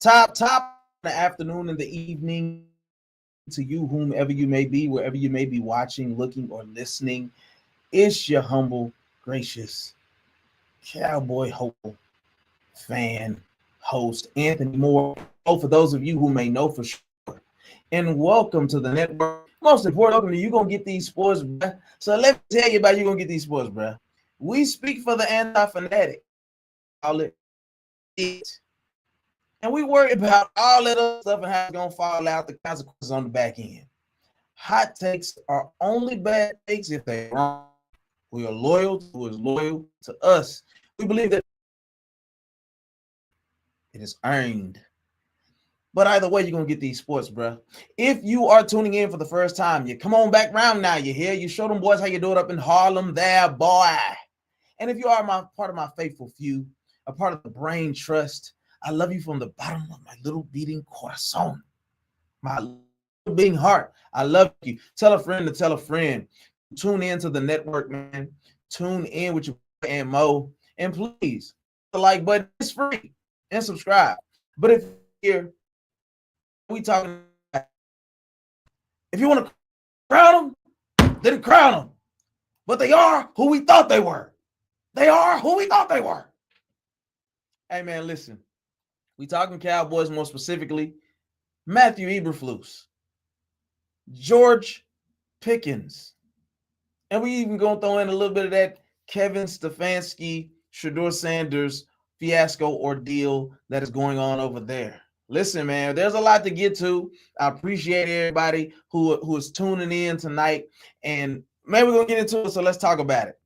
Top in the afternoon and the evening to you, whomever you may be, wherever you may be watching, looking, or listening. It's your humble, gracious, cowboy hopeful fan host, Anthony Moore. Oh, for those of you who may know for sure. And welcome to the network. Most importantly, you're going to get these sports, bruh. So let me tell you about you're going to get these sports, bruh. We speak for the anti-fanatic. Call it. And we worry about all that other stuff and how it's going to fall out, the consequences on the back end. Hot takes are only bad takes if they're wrong. We are loyal to who is loyal to us. We believe that it is earned. But either way, you're going to get these sports, bro. If you are tuning in for the first time, you come on back round now. You hear? You show them boys how you do it up in Harlem there, boy. And if you are part of my faithful few, a part of the brain trust, I love you from the bottom of my little beating corazon, my little beating heart. I love you. Tell a friend to tell a friend. Tune in to the network, man. Tune in with your and Mo. And please, the like button is free and subscribe. But if you're we talking about, if you want to crown them, then crown them. But they are who we thought they were. They are who we thought they were. Hey, man, listen. We talking Cowboys more specifically. Matt Eberflus, George Pickens, and we even going to throw in a little bit of that Kevin Stefanski, Shedeur Sanders fiasco ordeal that is going on over there. Listen, man, there's a lot to get to. I appreciate everybody who is tuning in tonight. And maybe we're going to get into it, so let's talk about it.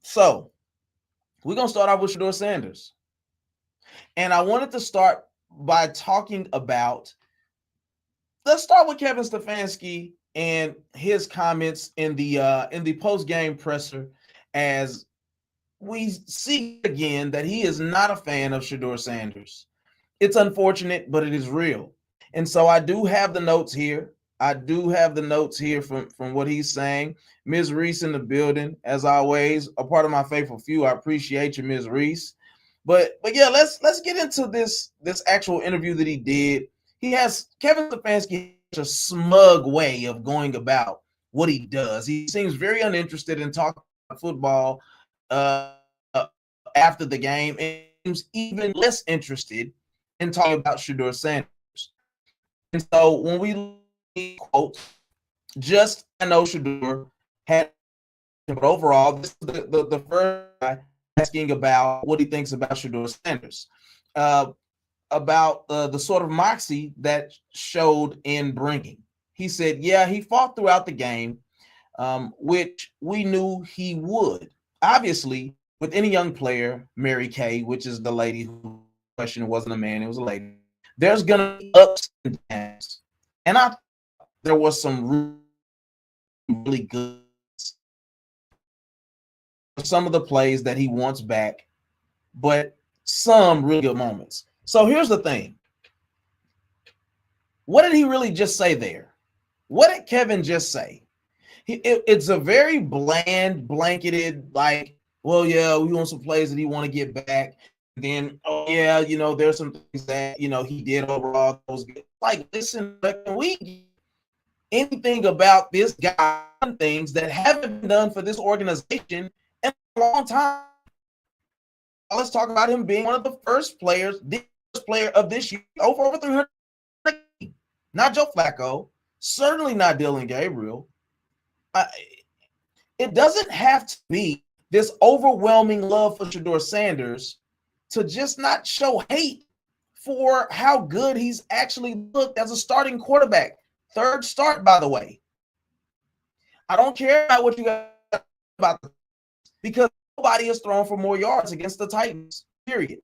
So we're going to start off with Shedeur Sanders. And I wanted to start by talking about, let's start with Kevin Stefanski and his comments in the post-game presser, as we see again that he is not a fan of Shedeur Sanders. It's unfortunate, but it is real. And so I do have the notes here. From what he's saying. Ms. Reese in the building, as always, a part of my faithful few. I appreciate you, Ms. Reese. But yeah, let's get into this actual interview that he did. Kevin Stefanski has a smug way of going about what he does. He seems very uninterested in talking about football after the game, and seems even less interested in talking about Shedeur Sanders. And so when we quote, I know Shedeur had, but overall, this is the first guy asking about what he thinks about Shedeur Sanders, about the sort of moxie that showed in bringing. He said, yeah, he fought throughout the game, which we knew he would. Obviously, with any young player, Mary Kay, which is the lady who questioned, wasn't a man, it was a lady, there's going to be ups and downs. And I thought there was some really good, some of the plays that he wants back, but some really good moments. So here's the thing. What did he really just say there? What did Kevin just say? It's a very bland, blanketed, like, well, yeah, we want some plays that he want to get back. Then, oh yeah, there's some things that he did overall. Those like, listen, can we get anything about this guy? Things that haven't been done for this organization in a long time. Let's talk about him being one of the first players, the first player of this year, over 300. Not Joe Flacco, certainly not Dylan Gabriel. It doesn't have to be this overwhelming love for Shedeur Sanders to just not show hate for how good he's actually looked as a starting quarterback. Third start, by the way. I don't care about what you got about the, because nobody has thrown for more yards against the Titans, period.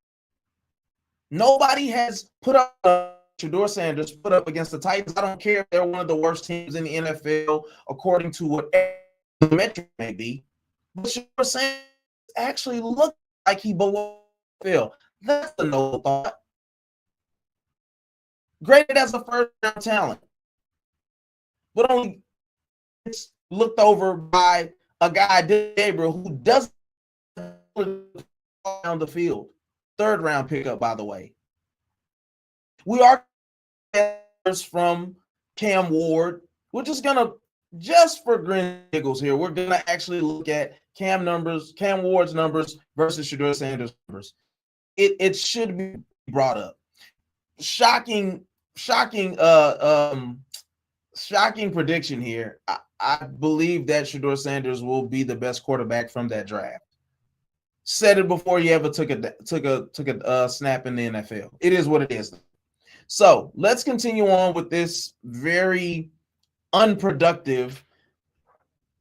Nobody has put up Shedeur Sanders put up against the Titans. I don't care if they're one of the worst teams in the NFL, according to whatever the metric may be. But Shedeur Sanders actually looked like he belonged in the field. That's the noble thought. Graded as a first-round talent, but only looked over by a guy, Gabriel, who doesn't on the field. Third-round pickup, by the way. We are from Cam Ward. We're just gonna, just for grin giggles here, we're gonna actually look at Cam Ward's numbers versus Shedeur Sanders' numbers. It should be brought up. Shocking prediction here. I believe that Shedeur Sanders will be the best quarterback from that draft. Said it before you ever took a snap in the NFL. It is what it is. So let's continue on with this very unproductive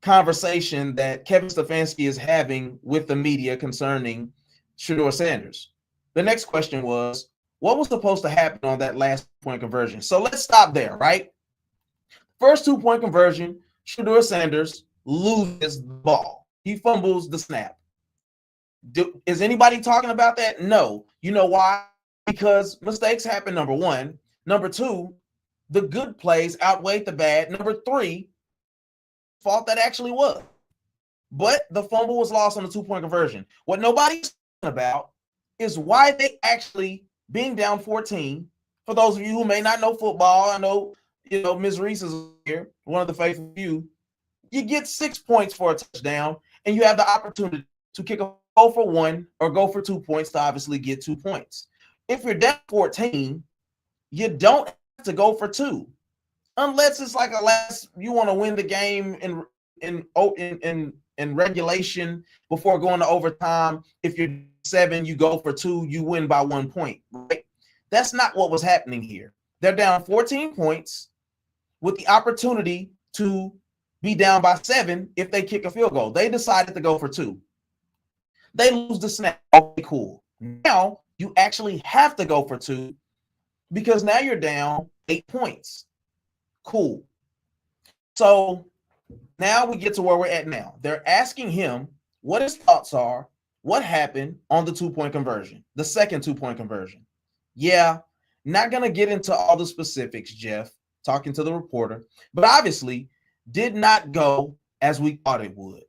conversation that Kevin Stefanski is having with the media concerning Shedeur Sanders. The next question was, what was supposed to happen on that last point conversion? So let's stop there, right? First 2-point conversion, Shedeur Sanders loses the ball. He fumbles the snap. Is anybody talking about that? No. You know why? Because mistakes happen, number one. Number two, the good plays outweighed the bad. Number three, fault that actually was. But the fumble was lost on the 2-point conversion. What nobody's talking about is why they actually, being down 14, for those of you who may not know football, I know, Ms. Reese is here, one of the faithful few, you get 6 points for a touchdown, and you have the opportunity to go for 1 or go for 2 points to obviously get 2 points. If you're down 14, you don't have to go for 2, unless it's like you want to win the game in regulation before going to overtime. If you're 7, you go for 2, you win by 1 point. Right? That's not what was happening here. They're down 14 points with the opportunity to be down by 7 if they kick a field goal. They decided to go for 2. They lose the snap. Okay, cool. Now you actually have to go for 2 because now you're down 8 points. Cool. So now we get to where we're at now. They're asking him what his thoughts are, what happened on the 2-point conversion, the second 2-point conversion. Yeah, not going to get into all the specifics, Jeff, talking to the reporter, but obviously did not go as we thought it would.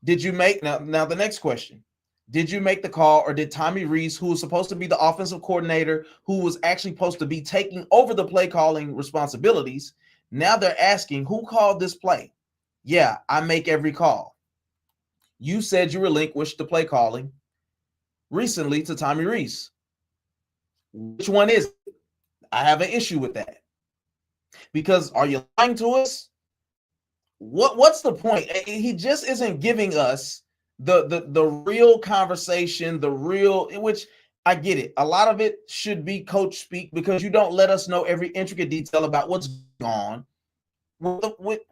Did you make, now the next question, did you make the call, or did Tommy Rees, who was supposed to be the offensive coordinator, who was actually supposed to be taking over the play calling responsibilities, now they're asking who called this play? Yeah, I make every call. You said you relinquished the play calling recently to Tommy Rees. Which one is it? I have an issue with that. Because are you lying to us? What's the point? He just isn't giving us the real conversation, the real, which I get it. A lot of it should be coach speak because you don't let us know every intricate detail about what's going on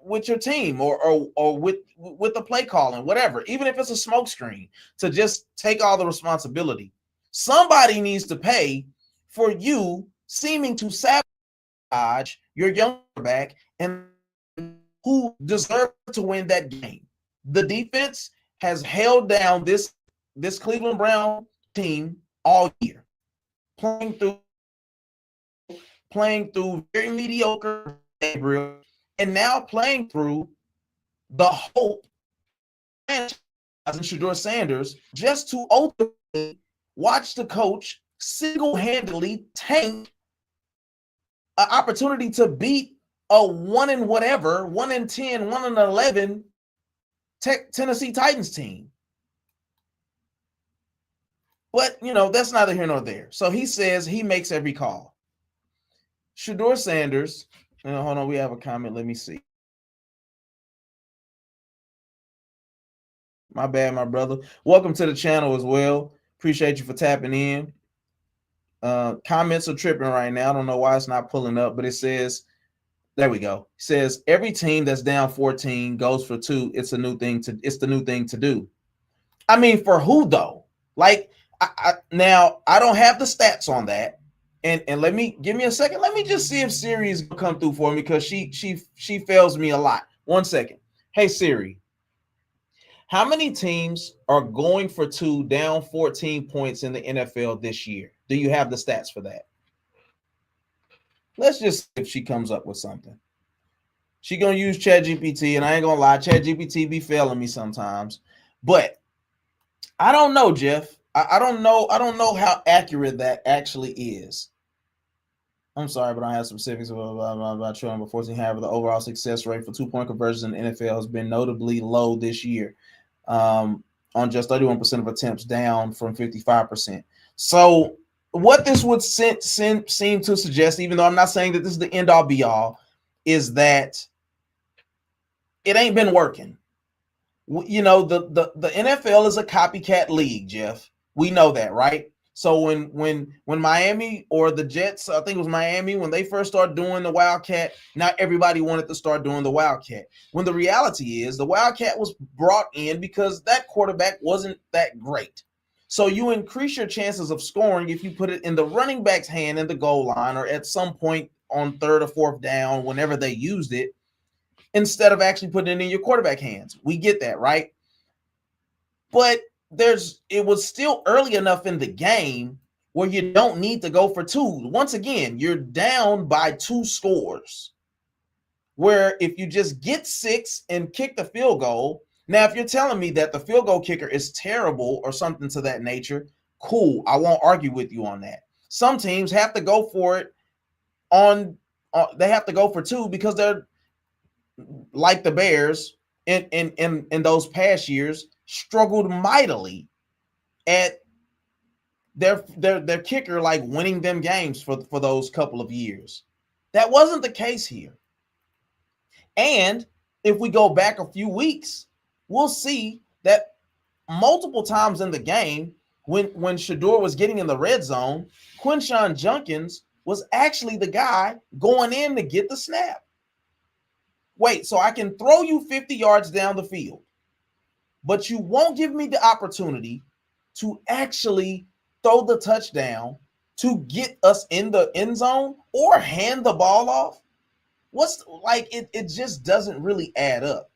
with your team or with the play calling, whatever, even if it's a smoke screen, to just take all the responsibility. Somebody needs to pay for you seeming to sabotage your young quarterback and who deserve to win that game. The defense has held down this Cleveland Brown team all year, playing through very mediocre Gabriel, and now playing through the hope and Shedeur Sanders, just to ultimately watch the coach single-handedly tank an opportunity to beat a 1 in whatever, 1 in 10, 1 in 11 Tennessee Titans team. But, that's neither here nor there. So he says he makes every call. Shedeur Sanders, hold on, we have a comment. Let me see. My bad, my brother. Welcome to the channel as well. Appreciate you for tapping in. Comments are tripping right now. I don't know why it's not pulling up, but it says, there we go. It says every team that's down 14 goes for 2. It's the new thing to do. I mean, for who though? Like, now I don't have the stats on that. And give me a second. Let me just see if Siri is gonna come through for me, because she fails me a lot. 1 second. Hey Siri, how many teams are going for 2 down 14 points in the NFL this year? Do you have the stats for that? Let's just see if she comes up with something. She gonna use ChatGPT, and I ain't gonna lie, ChatGPT be failing me sometimes. But I don't know, Jeff. I don't know how accurate that actually is. I'm sorry, but I have specifics about showing number 14. However, the overall success rate for 2-point conversions in the NFL has been notably low this year, on just 31% of attempts, down from 55%. So, what this would seem to suggest, even though I'm not saying that this is the end all be all, is that it ain't been working. You know, the NFL is a copycat league, Jeff. We know that, right? So when Miami or the Jets, I think it was Miami, when they first started doing the Wildcat, not everybody wanted to start doing the Wildcat. When the reality is the Wildcat was brought in because that quarterback wasn't that great. So you increase your chances of scoring if you put it in the running back's hand in the goal line or at some point on third or fourth down, whenever they used it, instead of actually putting it in your quarterback hands. We get that, right? But it was still early enough in the game where you don't need to go for two. Once again, you're down by 2 scores. Where if you just get 6 and kick the field goal, now if you're telling me that the field goal kicker is terrible or something to that nature, cool. I won't argue with you on that. Some teams have to go for it they have to go for 2 because they're like the Bears in those past years struggled mightily at their kicker, like winning them games for those couple of years. That wasn't the case here. And if we go back a few weeks, we'll see that multiple times in the game when Shedeur was getting in the red zone, Quinshon Judkins was actually the guy going in to get the snap. Wait, so I can throw you 50 yards down the field, but you won't give me the opportunity to actually throw the touchdown to get us in the end zone or hand the ball off? What's like it just doesn't really add up.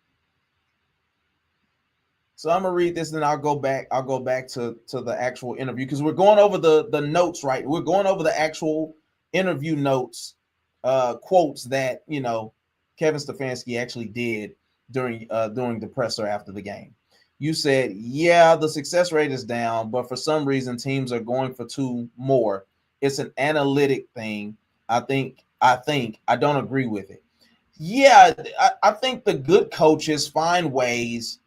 So I'm gonna read this and I'll go back to the actual interview because we're going over the notes, right? We're going over the actual interview notes, quotes that, you know, Kevin Stefanski actually did during the presser after the game. You said, yeah, the success rate is down, but for some reason teams are going for 2 more. It's an analytic thing. I think I don't agree with it. Yeah, I think the good coaches find ways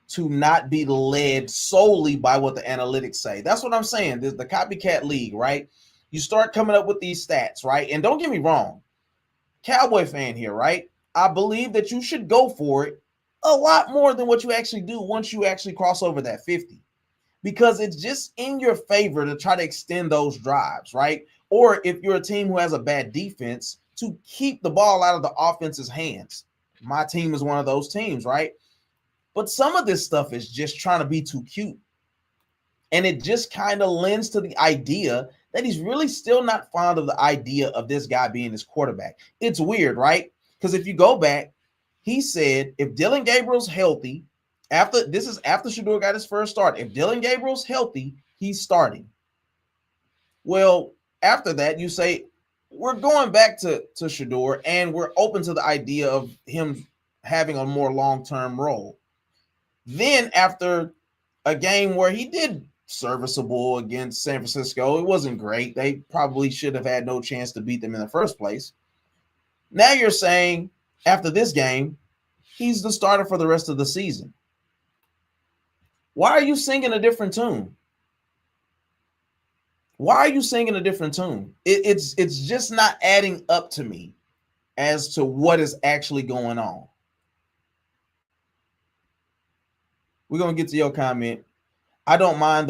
to not be led solely by what the analytics say. That's what I'm saying. There's the copycat league, right? You start coming up with these stats, right? And don't get me wrong, Cowboy fan here, right? I believe that you should go for it a lot more than what you actually do once you actually cross over that 50, because it's just in your favor to try to extend those drives, right? Or if you're a team who has a bad defense, to keep the ball out of the offense's hands. My team is one of those teams, right? But some of this stuff is just trying to be too cute. And it just kind of lends to the idea that he's really still not fond of the idea of this guy being his quarterback. It's weird, right? Because if you go back, he said if Dillon Gabriel's healthy, after Shedeur got his first start, if Dillon Gabriel's healthy, he's starting. Well, after that, you say, we're going back to Shedeur, and we're open to the idea of him having a more long-term role. Then after a game where he did serviceable against San Francisco, it wasn't great. They probably should have had no chance to beat them in the first place. Now you're saying after this game, he's the starter for the rest of the season. Why are you singing a different tune? Why are you singing a different tune? It's just not adding up to me as to what is actually going on. We're going to get to your comment. I don't mind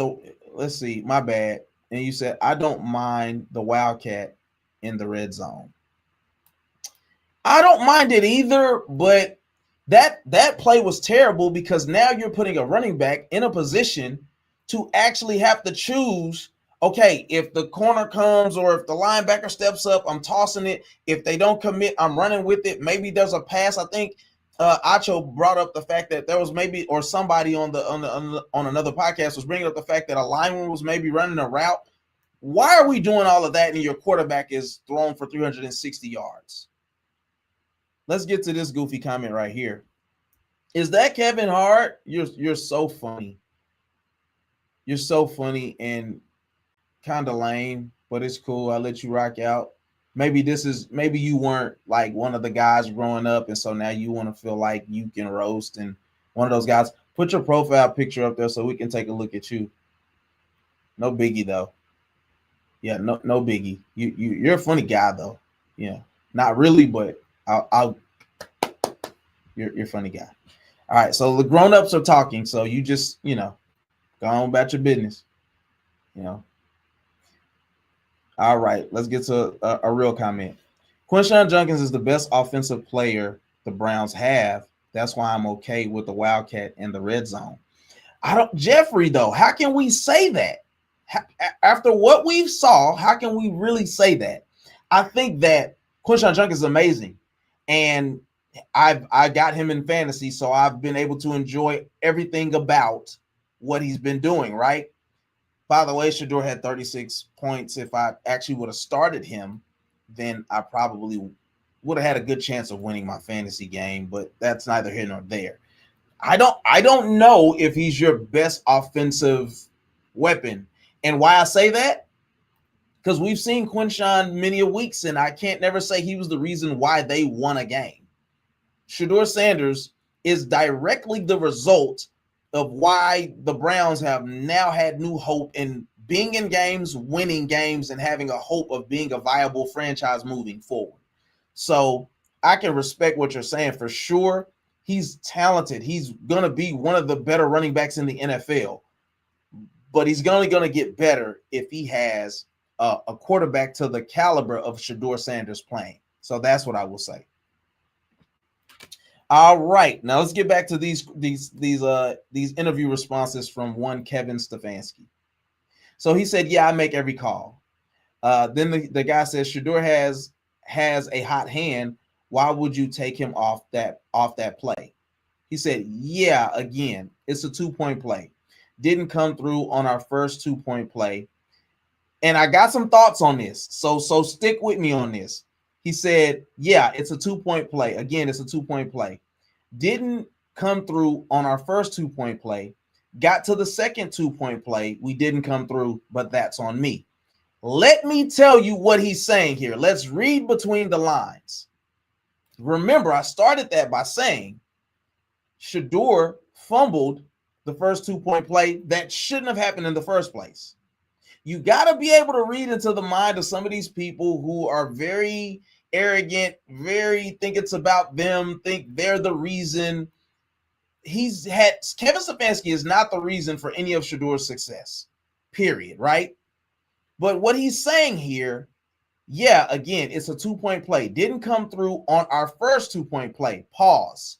let's see, my bad. And you said, I don't mind the Wildcat in the red zone. I don't mind it either, but that play was terrible because now you're putting a running back in a position to actually have to choose, okay, if the corner comes or if the linebacker steps up, I'm tossing it. If they don't commit, I'm running with it. Maybe there's a pass. I think Acho brought up the fact that there was maybe, or somebody on another podcast was bringing up the fact that a lineman was maybe running a route. Why are we doing all of that and your quarterback is thrown for 360 yards? Let's get to this goofy comment right here. Is that Kevin Hart? You're so funny. You're so funny and kind of lame, but it's cool. I'll let you rock out. maybe you weren't like one of the guys growing up, and so now you want to feel like you can roast and one of those guys. Put your profile picture up there so we can take a look at you. No biggie though. Yeah, no biggie. You're a funny guy though. Yeah, not really, but I'll you're a funny guy. All right, so the grown-ups are talking, so you just go on about your business. All right, let's get to a real comment. Quinshon Judkins is the best offensive player the Browns have. That's why I'm okay with the Wildcat in the red zone. Jeffrey, though, how can we say that? After what we saw, how can we really say that? I think that Quinshon Judkins is amazing. And I got him in fantasy, so I've been able to enjoy everything about what he's been doing, right? By the way, Shedeur had 36 points. If I actually would have started him, then I probably would have had a good chance of winning my fantasy game, but that's neither here nor there. I don't know if he's your best offensive weapon. And why I say that? Because we've seen Quinshon many weeks, and I can't never say he was the reason why they won a game. Shedeur Sanders is directly the result of why the Browns have now had new hope in being in games, winning games, and having a hope of being a viable franchise moving forward. So I can respect what you're saying for sure. He's talented. He's going to be one of the better running backs in the NFL. But he's only going to get better if he has a quarterback to the caliber of Shedeur Sanders playing. So that's what I will say. All right, now let's get back to these interview responses from one Kevin Stefanski. So he said, "Yeah, I make every call." Then the guy says, "Shedeur has a hot hand. Why would you take him off that play?" He said, "Yeah, again, it's a 2-point play. Didn't come through on our first 2-point play." And I got some thoughts on this, so stick with me on this. He said, "Yeah, it's a 2-point play. Again, it's a 2-point play. Didn't come through on our first 2-point play. Got to the second 2-point play. We didn't come through, but that's on me." Let me tell you what he's saying here. Let's read between the lines. Remember, I started that by saying Shedeur fumbled the first 2-point play that shouldn't have happened in the first place. You got to be able to read into the mind of some of these people who are very arrogant, very think it's about them, think they're the reason. Kevin Stefanski is not the reason for any of Shedeur's success, period, right? But what he's saying here, yeah, again, it's a 2-point play. Didn't come through on our first 2-point play. Pause.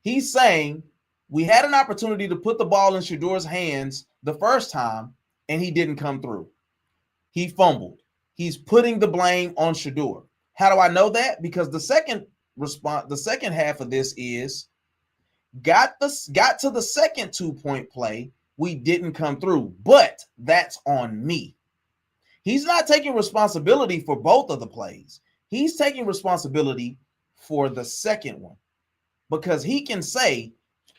He's saying we had an opportunity to put the ball in Shedeur's hands the first time, and he didn't come through. He fumbled. He's putting the blame on Shedeur. How do I know that? Because the second half of this is got to the second 2-point play. We didn't come through, but that's on me. He's not taking responsibility for both of the plays. He's taking responsibility for the second one because he can say,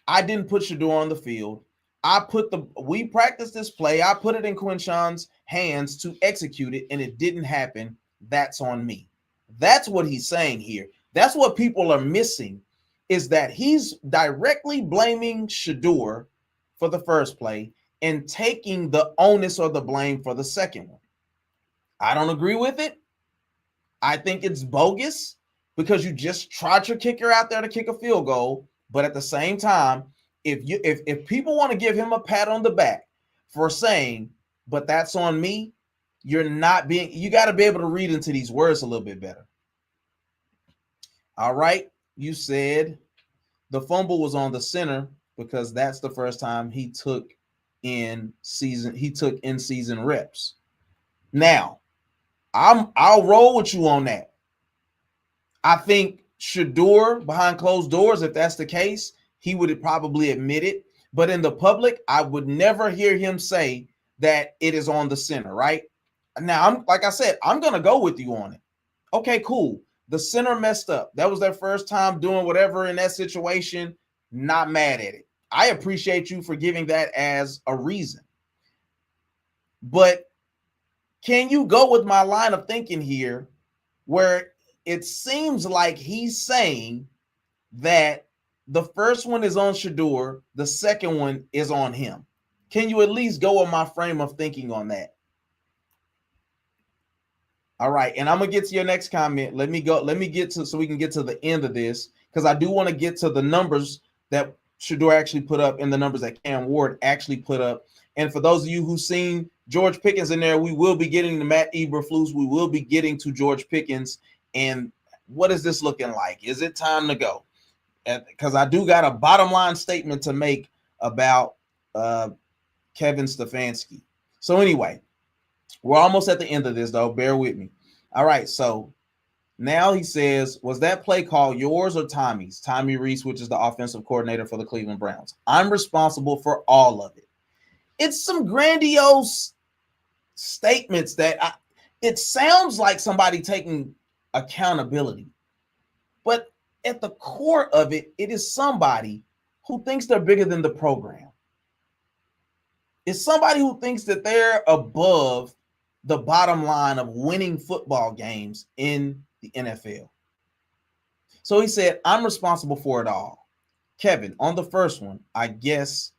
"I didn't put Shedeur on the field. We practiced this play. I put it in Quinshon's hands to execute it, and it didn't happen. That's on me." That's what he's saying here. That's what people are missing, is that he's directly blaming Shedeur for the first play and taking the onus or the blame for the second one. I don't agree with it. I think it's bogus because you just tried your kicker out there to kick a field goal, but at the same time, if people want to give him a pat on the back for saying, "But that's on me," you got to be able to read into these words a little bit better. All right. You said the fumble was on the center because that's the first time he took in season reps. Now, I'll roll with you on that. I think Shedeur behind closed doors, if that's the case, he would probably admit it. But in the public, I would never hear him say that it is on the center, right? Now, like I said, I'm going to go with you on it. Okay, cool. The center messed up. That was their first time doing whatever in that situation. Not mad at it. I appreciate you for giving that as a reason. But Can you go with my line of thinking here where it seems like he's saying that the first one is on Shedeur, the second one is on him? Can you at least go with my frame of thinking on that? All right, and I'm gonna get to your next comment. Let me get to, so we can get to the end of this, because I do want to get to the numbers that Shedeur actually put up and the numbers that Cam Ward actually put up. And for those of you who've seen George Pickens in there, we will be getting to Matt Eberflus. We will be getting to George Pickens. And what is this looking like? Is it time to go? Because I do got a bottom line statement to make about Kevin Stefanski. So anyway, we're almost at the end of this, though. Bear with me. All right, so now he says, was that play call yours or Tommy's? Tommy Reese, which is the offensive coordinator for the Cleveland Browns. I'm responsible for all of it. It's some grandiose statements that it sounds like somebody taking accountability. But at the core of it, it is somebody who thinks they're bigger than the program. It's somebody who thinks that they're above the bottom line of winning football games in the NFL. So he said, I'm responsible for it all. Kevin, on the first one, I guess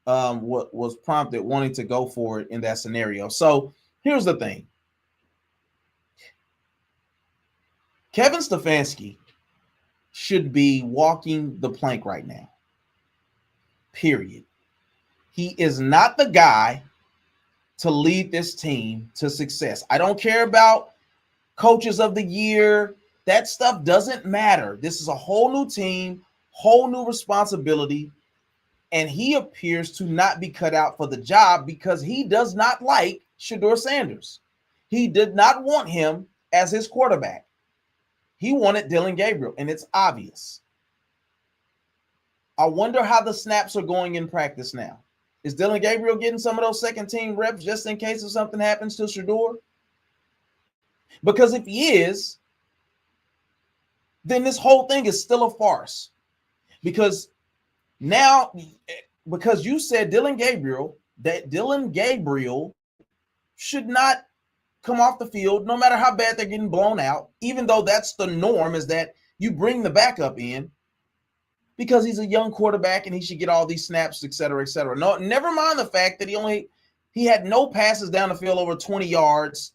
what was prompted wanting to go for it in that scenario. So here's the thing. Kevin Stefanski should be walking the plank right now. Period. He is not the guy to lead this team to success. I don't care about coaches of the year. That stuff doesn't matter. This is a whole new team, whole new responsibility, and he appears to not be cut out for the job because he does not like Shedeur Sanders. He did not want him as his quarterback. He wanted Dillon Gabriel, and it's obvious. I wonder how the snaps are going in practice now. Is Dillon Gabriel getting some of those second-team reps just in case if something happens to Shedeur? Because if he is, then this whole thing is still a farce. Because now, because you said Dillon Gabriel should not come off the field no matter how bad they're getting blown out, even though that's the norm, is that you bring the backup in because he's a young quarterback and he should get all these snaps, et cetera, et cetera. No, never mind the fact that he had no passes down the field over 20 yards.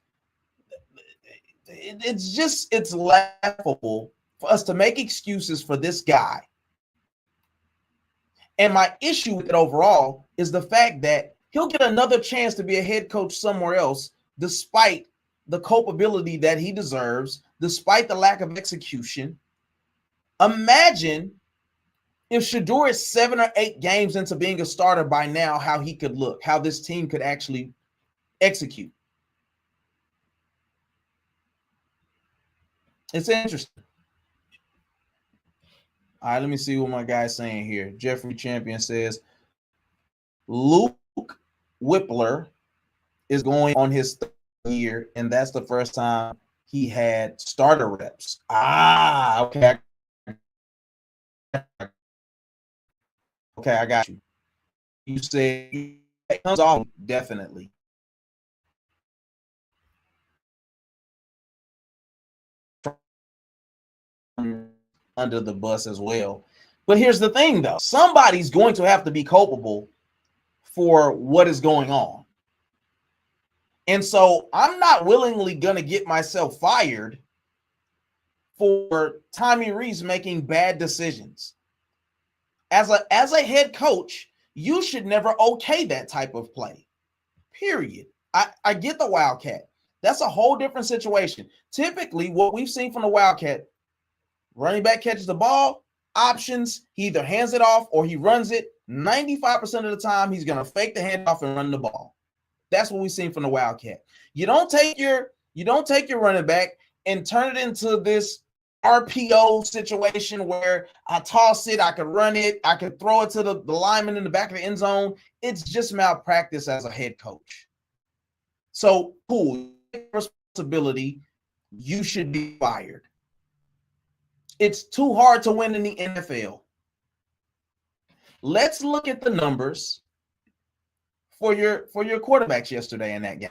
It's laughable for us to make excuses for this guy. And my issue with it overall is the fact that he'll get another chance to be a head coach somewhere else, despite the culpability that he deserves, despite the lack of execution. Imagine if Shedeur is 7 or 8 games into being a starter by now, how he could look, how this team could actually execute. It's interesting. All right, let me see what my guy's saying here. Jeffrey Champion says, Luke Whippler is going on his 3rd year, and that's the first time he had starter reps. Okay. Okay, I got you. You said it comes off, definitely. Under the bus as well. But here's the thing, though. Somebody's going to have to be culpable for what is going on. And so I'm not willingly going to get myself fired for Tommy Reese making bad decisions. As a head coach, you should never okay that type of play, period. I get the Wildcat. That's a whole different situation. Typically, what we've seen from the Wildcat, running back catches the ball, options, he either hands it off or he runs it. 95% of the time, he's going to fake the handoff and run the ball. That's what we've seen from the Wildcat. You don't take your running back and turn it into this RPO situation where I toss it, I could run it, I could throw it to the lineman in the back of the end zone. It's just malpractice as a head coach. So, cool, responsibility, you should be fired. It's too hard to win in the NFL. Let's look at the numbers for your quarterbacks yesterday in that game.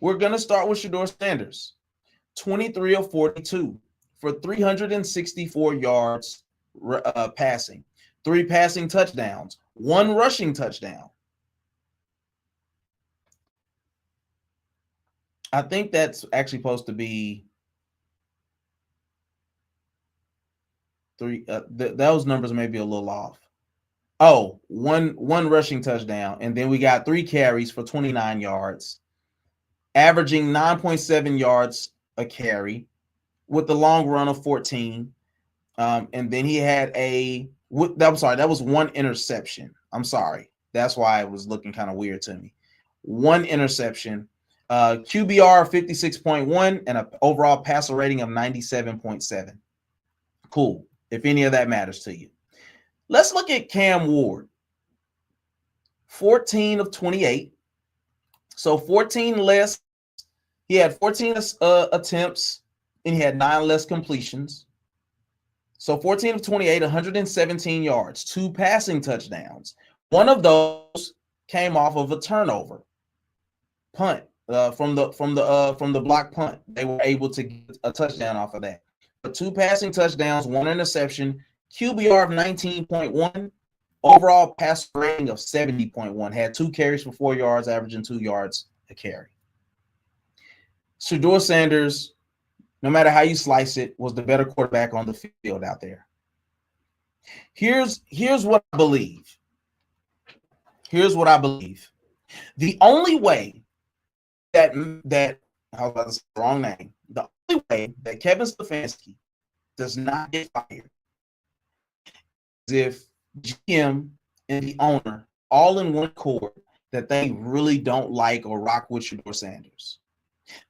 We're going to start with Shedeur Sanders, 23 of 42 for 364 yards passing, 3 passing touchdowns, 1 rushing touchdown. I think that's actually supposed to be 3. Those numbers may be a little off. Oh, one rushing touchdown, and then we got 3 carries for 29 yards, averaging 9.7 yards a carry with the long run of 14. And then he had that was 1 interception. I'm sorry. That's why it was looking kind of weird to me. 1 interception, QBR 56.1, and an overall passer rating of 97.7. Cool. If any of that matters to you. Let's look at Cam Ward. 14 of 28. So 14 less. He had 14 attempts, and he had 9 less completions. So 14 of 28, 117 yards, 2 passing touchdowns. One of those came off of a turnover punt from the block punt. They were able to get a touchdown off of that. But 2 passing touchdowns, 1 interception, QBR of 19.1, overall passer rating of 70.1. Had 2 carries for 4 yards, averaging 2 yards a carry. Shedeur Sanders, no matter how you slice it, was the better quarterback on the field out there. Here's what I believe. The only way that I was about to say the wrong name. The only way that Kevin Stefanski does not get fired is if GM and the owner all in one accord that they really don't like or rock with Shedeur Sanders.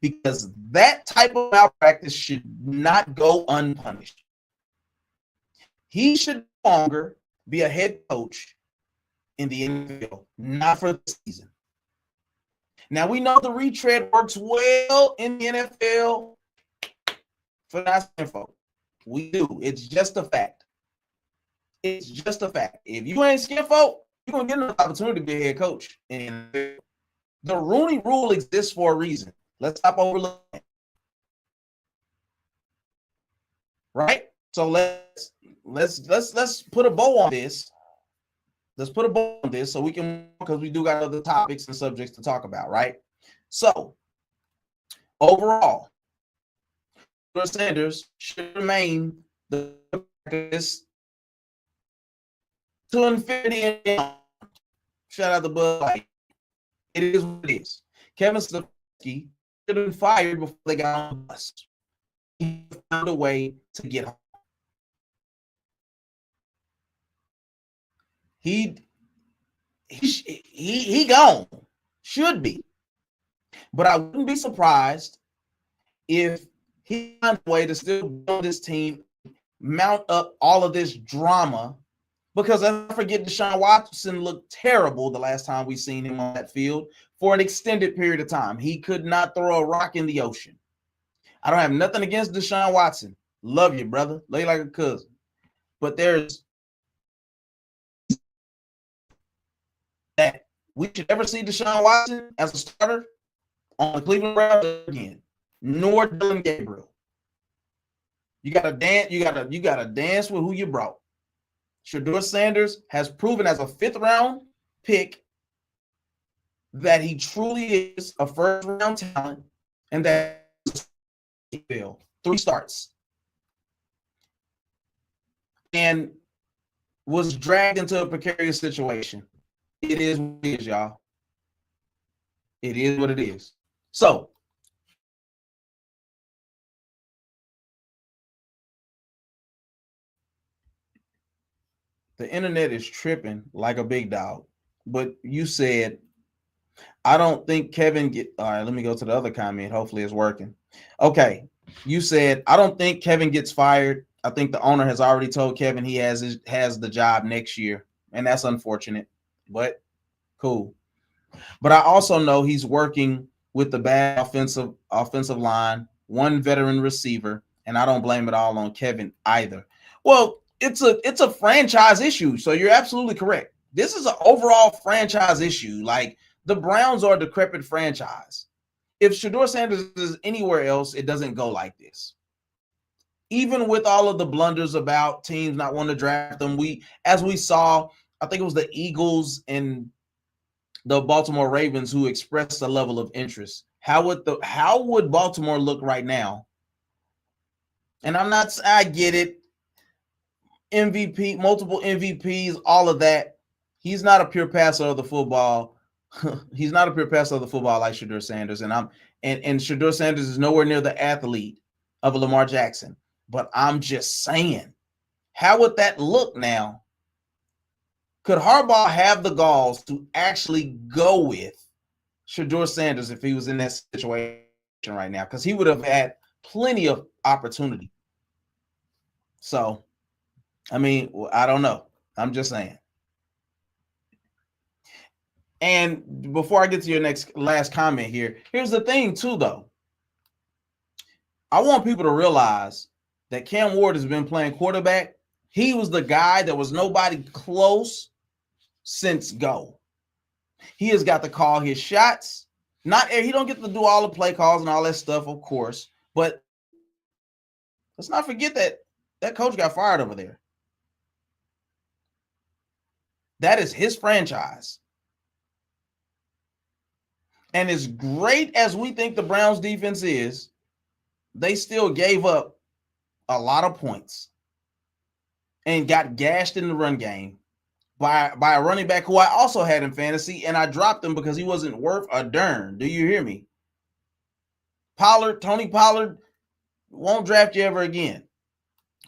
Because that type of malpractice should not go unpunished. He should no longer be a head coach in the NFL, not for the season. Now, we know the retread works well in the NFL for non-skin We do. It's just a fact. If you ain't skin folk, you're going to get an opportunity to be a head coach in the NFL. The Rooney Rule exists for a reason. Let's stop overlooking it. Right? So let's put a bow on this. Let's put a bow on this so we can, because we do got other topics and subjects to talk about, right? So overall, Shedeur Sanders should remain the practice to infinity and beyond. Shout out to Bud Light. It is what it is. Kevin Stefanski should have been fired before they got on the bus. He found a way to get home. He gone. Should be. But I wouldn't be surprised if he found a way to still build this team, mount up all of this drama. Because I forget, Deshaun Watson looked terrible the last time we seen him on that field for an extended period of time. He could not throw a rock in the ocean. I don't have nothing against Deshaun Watson. Love you, brother. Lay like a cousin. But there's that we should ever see Deshaun Watson as a starter on the Cleveland Browns again, nor Dylan Gabriel. You gotta dance. You gotta dance with who you brought. Shedeur Sanders has proven as a 5th round pick that he truly is a 1st round talent, and that 3 starts and was dragged into a precarious situation. It is what it is, y'all. It is what it is. So, the internet is tripping like a big dog. But you said, I don't think Kevin all right, let me go to the other comment. Hopefully it's working. Okay. You said, I don't think Kevin gets fired. I think the owner has already told Kevin he has the job next year. And that's unfortunate, but cool. But I also know he's working with the bad offensive line, 1 veteran receiver, and I don't blame it all on Kevin either. Well, it's a franchise issue, so you're absolutely correct. This is an overall franchise issue. Like, the Browns are a decrepit franchise. if Shedeur Sanders is anywhere else, it doesn't go like this. Even with all of the blunders about teams not wanting to draft them, as we saw, I think it was the Eagles and the Baltimore Ravens who expressed a level of interest. How would Baltimore look right now? And I get it. MVP, multiple MVPs, all of that. He's not a pure passer of the football. He's not a pure passer of the football like Shedeur Sanders. And Shedeur Sanders is nowhere near the athlete of a Lamar Jackson. But I'm just saying, how would that look now? Could Harbaugh have the galls to actually go with Shedeur Sanders if he was in that situation right now? Because he would have had plenty of opportunity. So, I mean, I don't know. I'm just saying. And before I get to your last comment here, here's the thing too, though. I want people to realize that Cam Ward has been playing quarterback. He was the guy that was nobody close since go. He has got to call his shots. He don't get to do all the play calls and all that stuff, of course. But let's not forget that coach got fired over there. That is his franchise. And as great as we think the Browns defense is, they still gave up a lot of points and got gashed in the run game by a running back who I also had in fantasy, and I dropped him because he wasn't worth a darn. Do you hear me? Tony Pollard won't draft you ever again.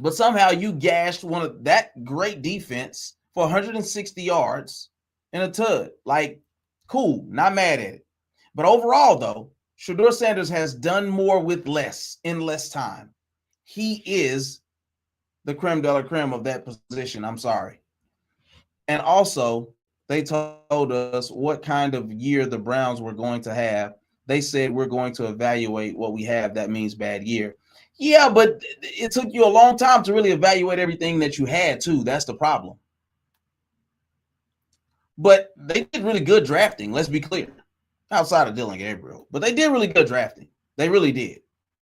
But somehow you gashed one of that great defense for 160 yards in a tud. Like, cool, not mad at it. But overall, though, Shedeur Sanders has done more with less in less time. He is the creme de la creme of that position. I'm sorry. And also, they told us what kind of year the Browns were going to have. They said we're going to evaluate what we have. That means bad year. Yeah, but it took you a long time to really evaluate everything that you had, too. That's the problem. But they did really good drafting, let's be clear, outside of Dylan Gabriel. But they did really good drafting. They really did.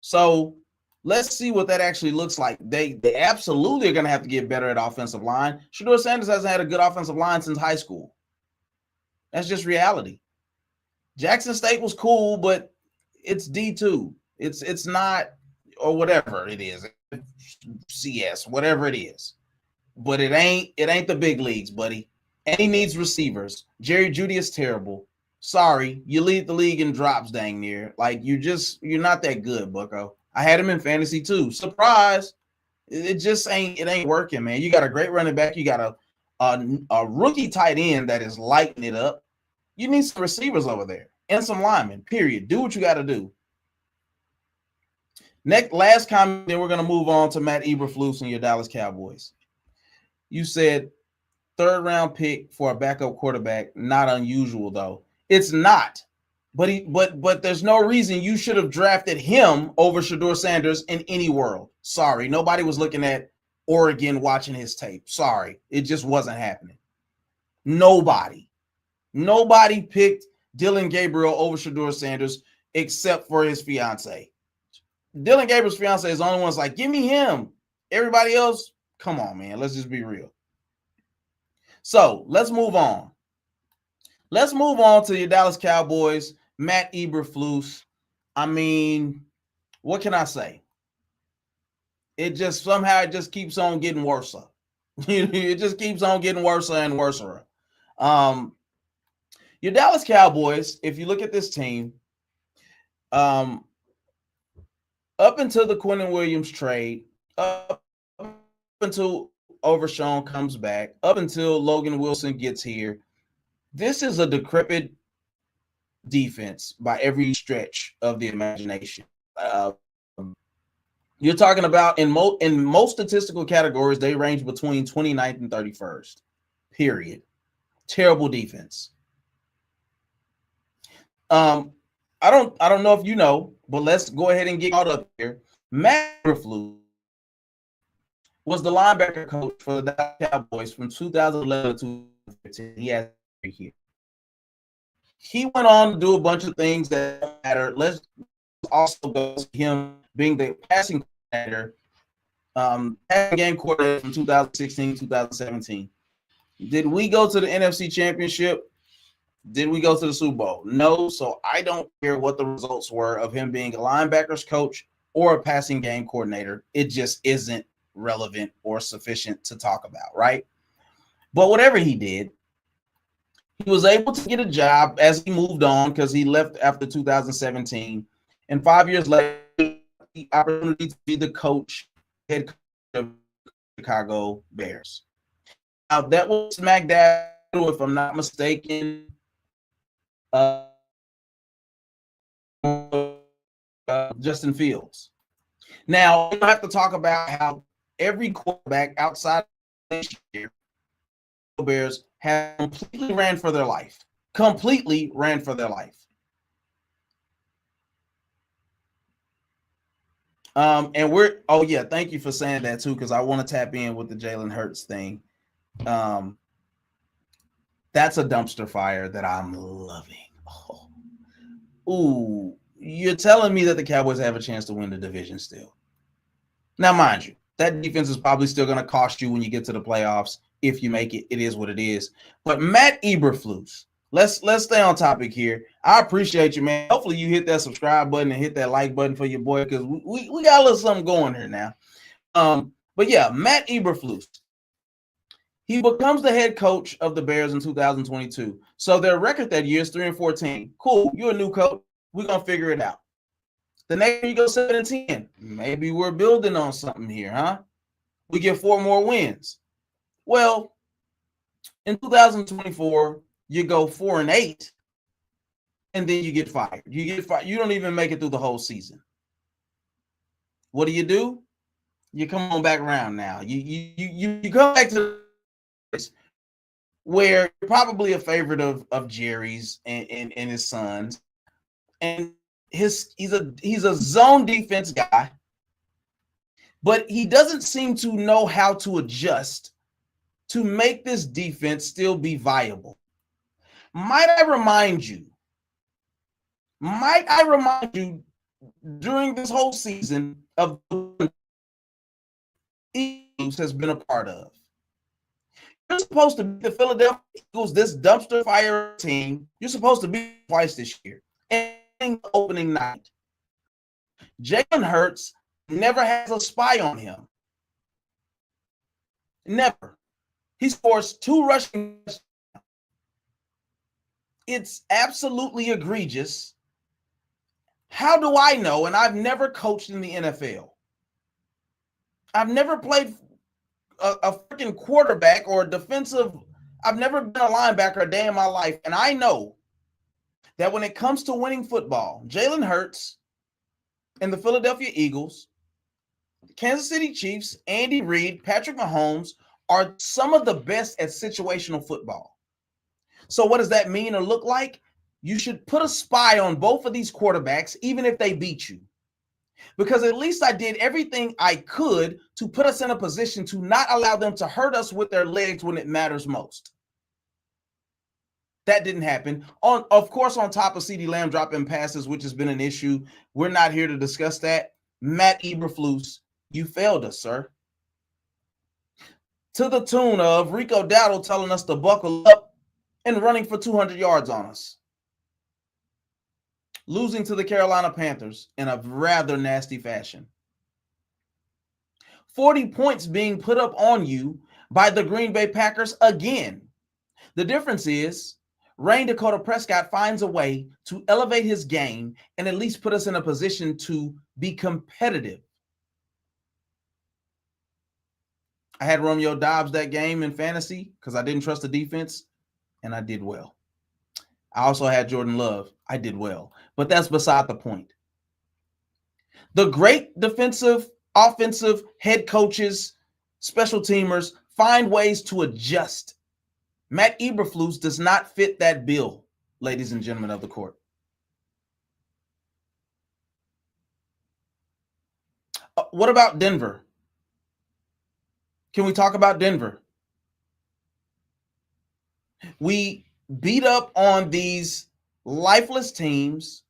So let's see what that actually looks like. They absolutely are going to have to get better at offensive line. Shedeur Sanders hasn't had a good offensive line since high school. That's just reality. Jackson State was cool, but it's D2. It's not, or whatever it is, CS, whatever it is. But it ain't the big leagues, buddy. And he needs receivers. Jerry Jeudy is terrible. Sorry, you lead the league in drops, dang near. Like, you're not that good, bucko. I had him in fantasy too. Surprise. It just ain't working, man. You got a great running back. You got a rookie tight end that is lighting it up. You need some receivers over there and some linemen, period. Do what you got to do. Last comment, then we're going to move on to Matt Eberflus and your Dallas Cowboys. You said third-round pick for a backup quarterback, not unusual, though. It's not. But there's no reason you should have drafted him over Shedeur Sanders in any world. Sorry, nobody was looking at Oregon watching his tape. Sorry, it just wasn't happening. Nobody picked Dylan Gabriel over Shedeur Sanders except for his fiance. Dylan Gabriel's fiance is the only one that's like, give me him. Everybody else, come on, man. Let's just be real. So let's move on. Let's move on to your Dallas Cowboys, Matt Eberflus. I mean, what can I say? It just keeps on getting worse. It just keeps on getting worse and worse. Your Dallas Cowboys, if you look at this team, up until the Quinnen Williams trade, up until Overshawn comes back, up until Logan Wilson gets here, this is a decrepit defense by every stretch of the imagination. You're talking about in most statistical categories, they range between 29th and 31st. Period. Terrible defense. I don't know if you know, but let's go ahead and get caught up here. Matt Eberflus was the linebacker coach for the Dallas Cowboys from 2011 to 2015. He has here. He went on to do a bunch of things that don't matter. Let's also go to him being the passing coordinator, passing game coordinator from 2016, 2017. Did we go to the NFC Championship? Did we go to the Super Bowl? No. So I don't care what the results were of him being a linebackers coach or a passing game coordinator. It just isn't relevant or sufficient to talk about, right? But whatever he did, he was able to get a job as he moved on because he left after 2017. And 5 years later, the opportunity to be the coach, head coach of the Chicago Bears. Now, that was smack dab, if I'm not mistaken, Justin Fields. Now, we have to talk about how every quarterback outside of this year, the Bears have completely ran for their life. Completely ran for their life. And we're, oh yeah, thank you for saying that too, because I want to tap in with the Jalen Hurts thing. That's a dumpster fire that I'm loving. Oh. Ooh, you're telling me that the Cowboys have a chance to win the division still. Now, mind you, that defense is probably still going to cost you when you get to the playoffs. If you make it, it is what it is. But Matt Eberflus, let's stay on topic here. I appreciate you, man. Hopefully you hit that subscribe button and hit that like button for your boy, because we got a little something going here now. But yeah, Matt Eberflus. He becomes the head coach of the Bears in 2022. So their record that year is 3-14. Cool, you're a new coach. We're going to figure it out. The next year you go 7-10. Maybe we're building on something here, huh? We get 4 more wins. Well, in 2024, you go 4-8, and then you get fired. You get fired. You don't even make it through the whole season. What do? You come on back around now. You come back to where you're probably a favorite of Jerry's and his sons, and he's a zone defense guy, but he doesn't seem to know how to adjust to make this defense still be viable. Might I remind you during this whole season of the Eagles has been a part of. You're supposed to be the Philadelphia Eagles, this dumpster fire team. You're supposed to be twice this year. And opening night, Jalen Hurts never has a spy on him. Never. He scores 2 rushing. It's absolutely egregious. How do I know? And I've never coached in the NFL. I've never played a freaking quarterback or a defensive. I've never been a linebacker a day in my life. And I know that when it comes to winning football, Jalen Hurts and the Philadelphia Eagles, Kansas City Chiefs, Andy Reid, Patrick Mahomes are some of the best at situational football. So what does that mean or look like? You should put a spy on both of these quarterbacks, even if they beat you. Because at least I did everything I could to put us in a position to not allow them to hurt us with their legs when it matters most. That didn't happen. Of course, on top of CeeDee Lamb dropping passes, which has been an issue. We're not here to discuss that. Matt Eberflus, you failed us, sir. To the tune of Rico Dowdle telling us to buckle up and running for 200 yards on us. Losing to the Carolina Panthers in a rather nasty fashion. 40 points being put up on you by the Green Bay Packers again. The difference is Rayne Dakota Prescott finds a way to elevate his game and at least put us in a position to be competitive. I had Romeo Doubs that game in fantasy because I didn't trust the defense, and I did well. I also had Jordan Love. I did well. But that's beside the point. The great defensive, offensive head coaches, special teamers find ways to adjust. Matt Eberflus does not fit that bill, ladies and gentlemen of the court. What about Denver? Can we talk about Denver? We beat up on these lifeless teams,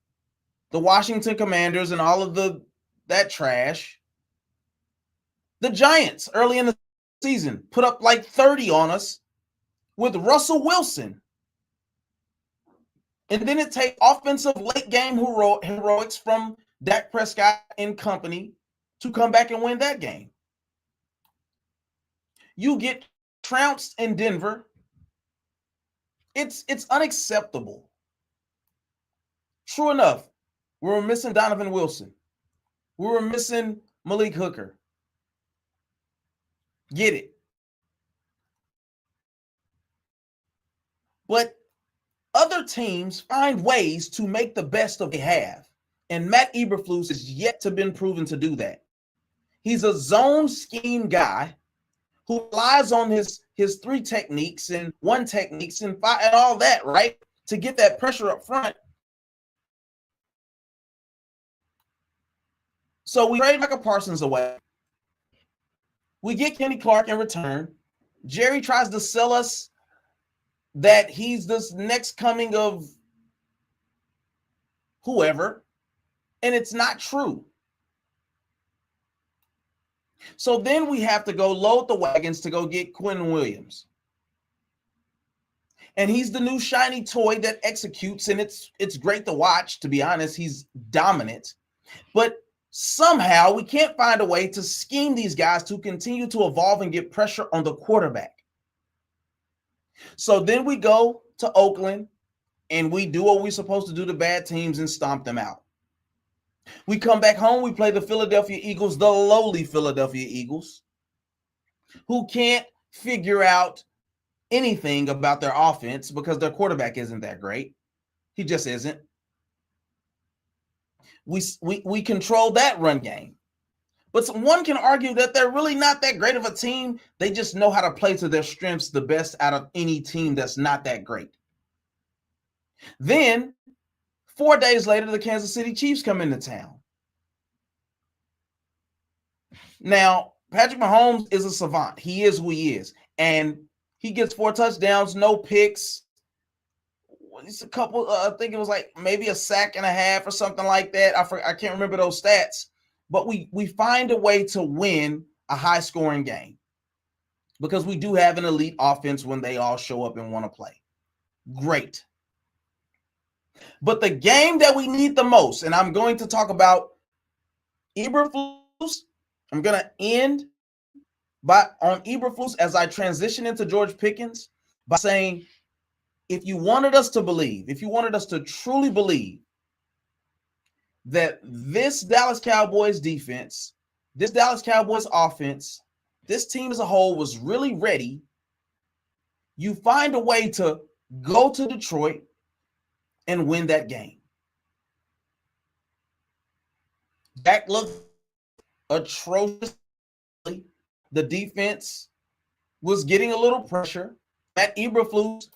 the Washington Commanders and all of that trash. The Giants early in the season put up like 30 on us with Russell Wilson. And then it takes offensive late game heroics from Dak Prescott and company to come back and win that game. You get trounced in Denver. It's unacceptable. True enough, we were missing Donovan Wilson. We were missing Malik Hooker. Get it. But other teams find ways to make the best of what they have. And Matt Eberflus has yet to been proven to do that. He's a zone scheme guy who relies on his 3 techniques and 1 techniques and 5 and all that, right? To get that pressure up front. So we trade Micah Parsons away. We get Kenny Clark in return. Jerry tries to sell us that he's this next coming of whoever, and it's not true. So then we have to go load the wagons to go get Quinn Williams. And he's the new shiny toy that executes, and it's great to watch, to be honest. He's dominant. But somehow we can't find a way to scheme these guys to continue to evolve and get pressure on the quarterback. So then we go to Oakland and we do what we're supposed to do to bad teams and stomp them out. We come back home, we play the Philadelphia Eagles, the lowly Philadelphia Eagles, who can't figure out anything about their offense because their quarterback isn't that great. He just isn't. We control that run game. But one can argue that they're really not that great of a team. They just know how to play to their strengths the best out of any team that's not that great. Then 4 days later, the Kansas City Chiefs come into town. Now, Patrick Mahomes is a savant. He is who he is. And he gets 4 touchdowns, no picks. It's a couple, I think it was like maybe a sack and a half or something like that. I can't remember those stats. But we find a way to win a high-scoring game because we do have an elite offense when they all show up and want to play. Great. But the game that we need the most, and I'm going to talk about Eberflus. I'm going to end on Eberflus as I transition into George Pickens by saying, if you wanted us to believe, if you wanted us to truly believe that this Dallas Cowboys defense, this Dallas Cowboys offense, this team as a whole was really ready, you find a way to go to Detroit and win that game. Dak looked atrocious. The defense was getting a little pressure. Matt Eberflus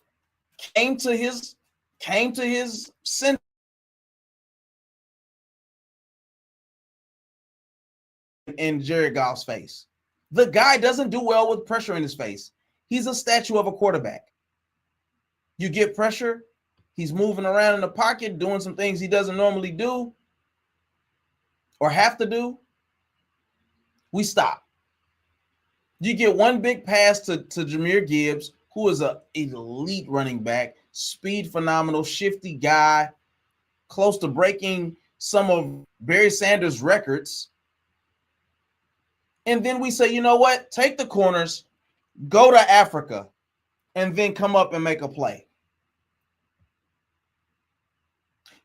came to his center in Jared Goff's face. The guy doesn't do well with pressure in his face. He's a statue of a quarterback. You get pressure, he's moving around in the pocket, doing some things he doesn't normally do or have to do. We stop. You get one big pass to Jahmyr Gibbs, who is an elite running back, speed phenomenal, shifty guy, close to breaking some of Barry Sanders' records. And then we say, you know what? Take the corners, go to Africa, and then come up and make a play.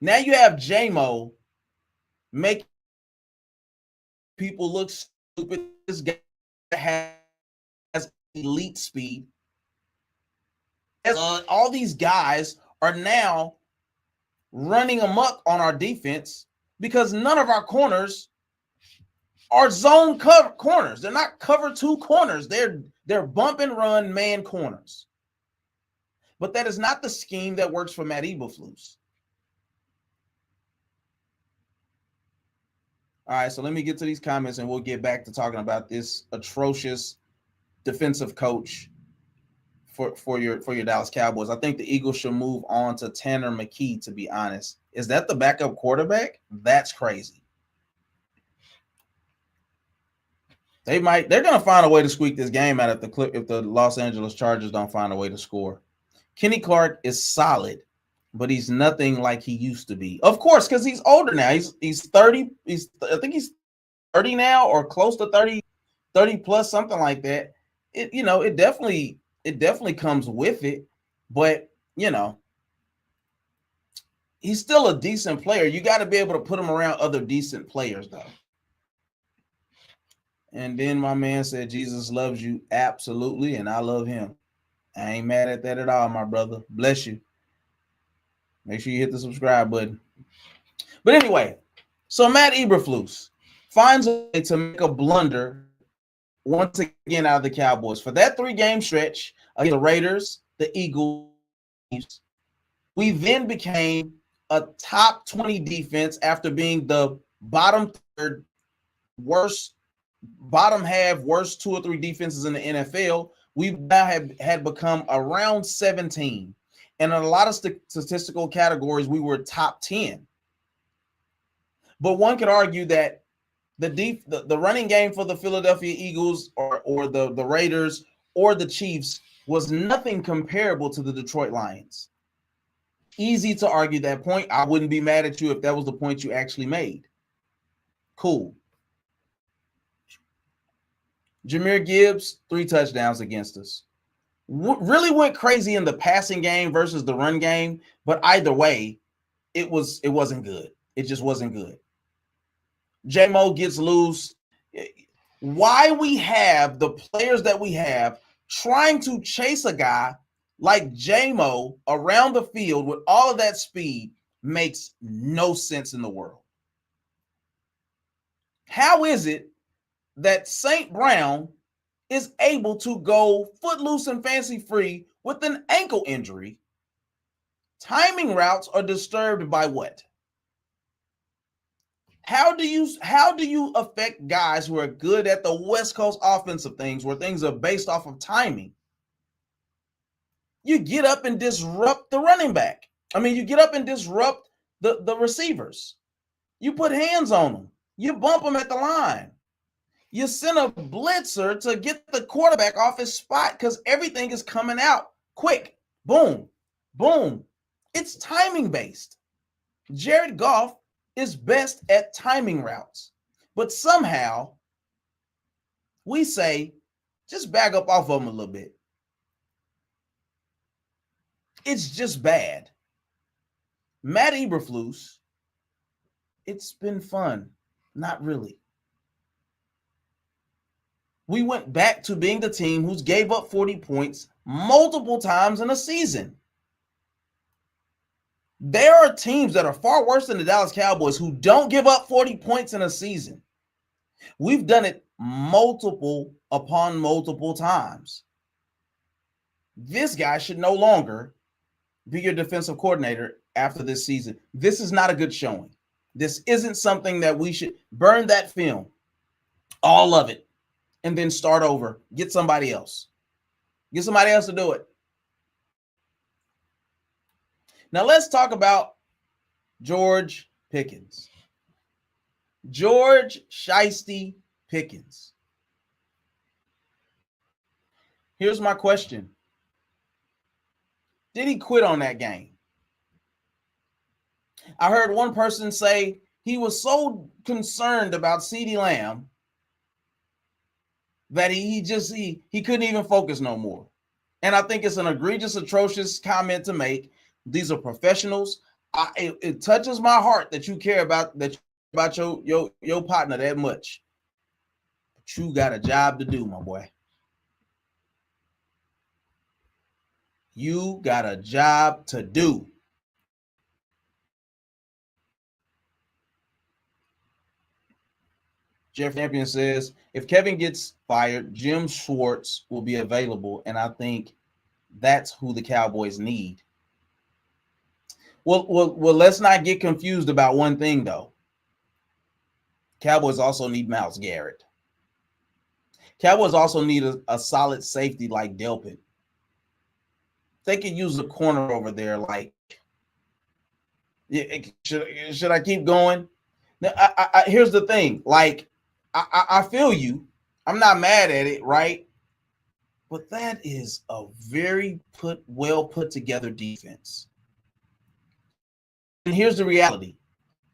Now you have J-Mo make people look stupid. This guy has elite speed. All these guys are now running amok on our defense because none of our corners are zone cover corners. They're not cover 2 corners. They're bump and run man corners. But that is not the scheme that works for Matt Eberflus. All right, so let me get to these comments and we'll get back to talking about this atrocious defensive coach for your Dallas Cowboys. I think the Eagles should move on to Tanner McKee, to be honest. Is that the backup quarterback? That's crazy. They're going to find a way to squeak this game out if the Los Angeles Chargers don't find a way to score. Kenny Clark is solid, but he's nothing like he used to be. Of course, because he's older now. He's 30. I think he's 30 now, or close to 30 plus, something like that. It definitely comes with it, but he's still a decent player. You got to be able to put him around other decent players, though. And then my man said, Jesus loves you. Absolutely. And I love him. I ain't mad at that at all, my brother. Bless you. Make sure you hit the subscribe button. But anyway, so Matt Eberflus finds a way to make a blunder once again out of the Cowboys. For that 3-game stretch against the Raiders, the Eagles, we then became a top 20 defense after being the bottom third worst, bottom half worst 2 or 3 defenses in the NFL. We now had become around 17. And in a lot of statistical categories, we were top 10. But one could argue that the running game for the Philadelphia Eagles or the Raiders or the Chiefs was nothing comparable to the Detroit Lions. Easy to argue that point. I wouldn't be mad at you if that was the point you actually made. Cool. Jahmyr Gibbs, 3 touchdowns against us. Really went crazy in the passing game versus the run game, but either way, it wasn't good. It just wasn't good. J-Mo gets loose. Why we have the players that we have trying to chase a guy like J-Mo around the field with all of that speed makes no sense in the world. How is it that St. Brown is able to go footloose and fancy free with an ankle injury? Timing routes are disturbed by what? How do you affect guys who are good at the West Coast offensive things, where things are based off of timing? You get up and disrupt the running back. You get up and disrupt the receivers. You put hands on them. You bump them at the line. You send a blitzer to get the quarterback off his spot because everything is coming out quick. Boom, boom. It's timing based. Jared Goff is best at timing routes, but somehow we say, just back up off of them a little bit. It's just bad. Matt Eberflus, it's been fun. Not really. We went back to being the team who's gave up 40 points multiple times in a season. There are teams that are far worse than the Dallas Cowboys who don't give up 40 points in a season. We've done it multiple upon multiple times. This guy should no longer be your defensive coordinator after this season. This is not a good showing. This isn't something that we should burn that film, all of it, and then start over. Get somebody else. Get somebody else to do it. Now let's talk about George Pickens. George Shiesty Pickens. Here's my question. Did he quit on that game? I heard one person say he was so concerned about CeeDee Lamb that he couldn't even focus no more. And I think it's an egregious, atrocious comment to make. These are professionals. It touches my heart that you care about your partner that much. But you got a job to do, my boy. You got a job to do. Jeff Champion says, if Kevin gets fired, Jim Schwartz will be available, and I think that's who the Cowboys need. Well, let's not get confused about one thing, though. Cowboys also need Myles Garrett. Cowboys also need a solid safety like Delpit. they could use a corner over there. Like, should I keep going? Now, here's the thing. Like, I feel you. I'm not mad at it, right? But that is a very well put together defense. And here's the reality.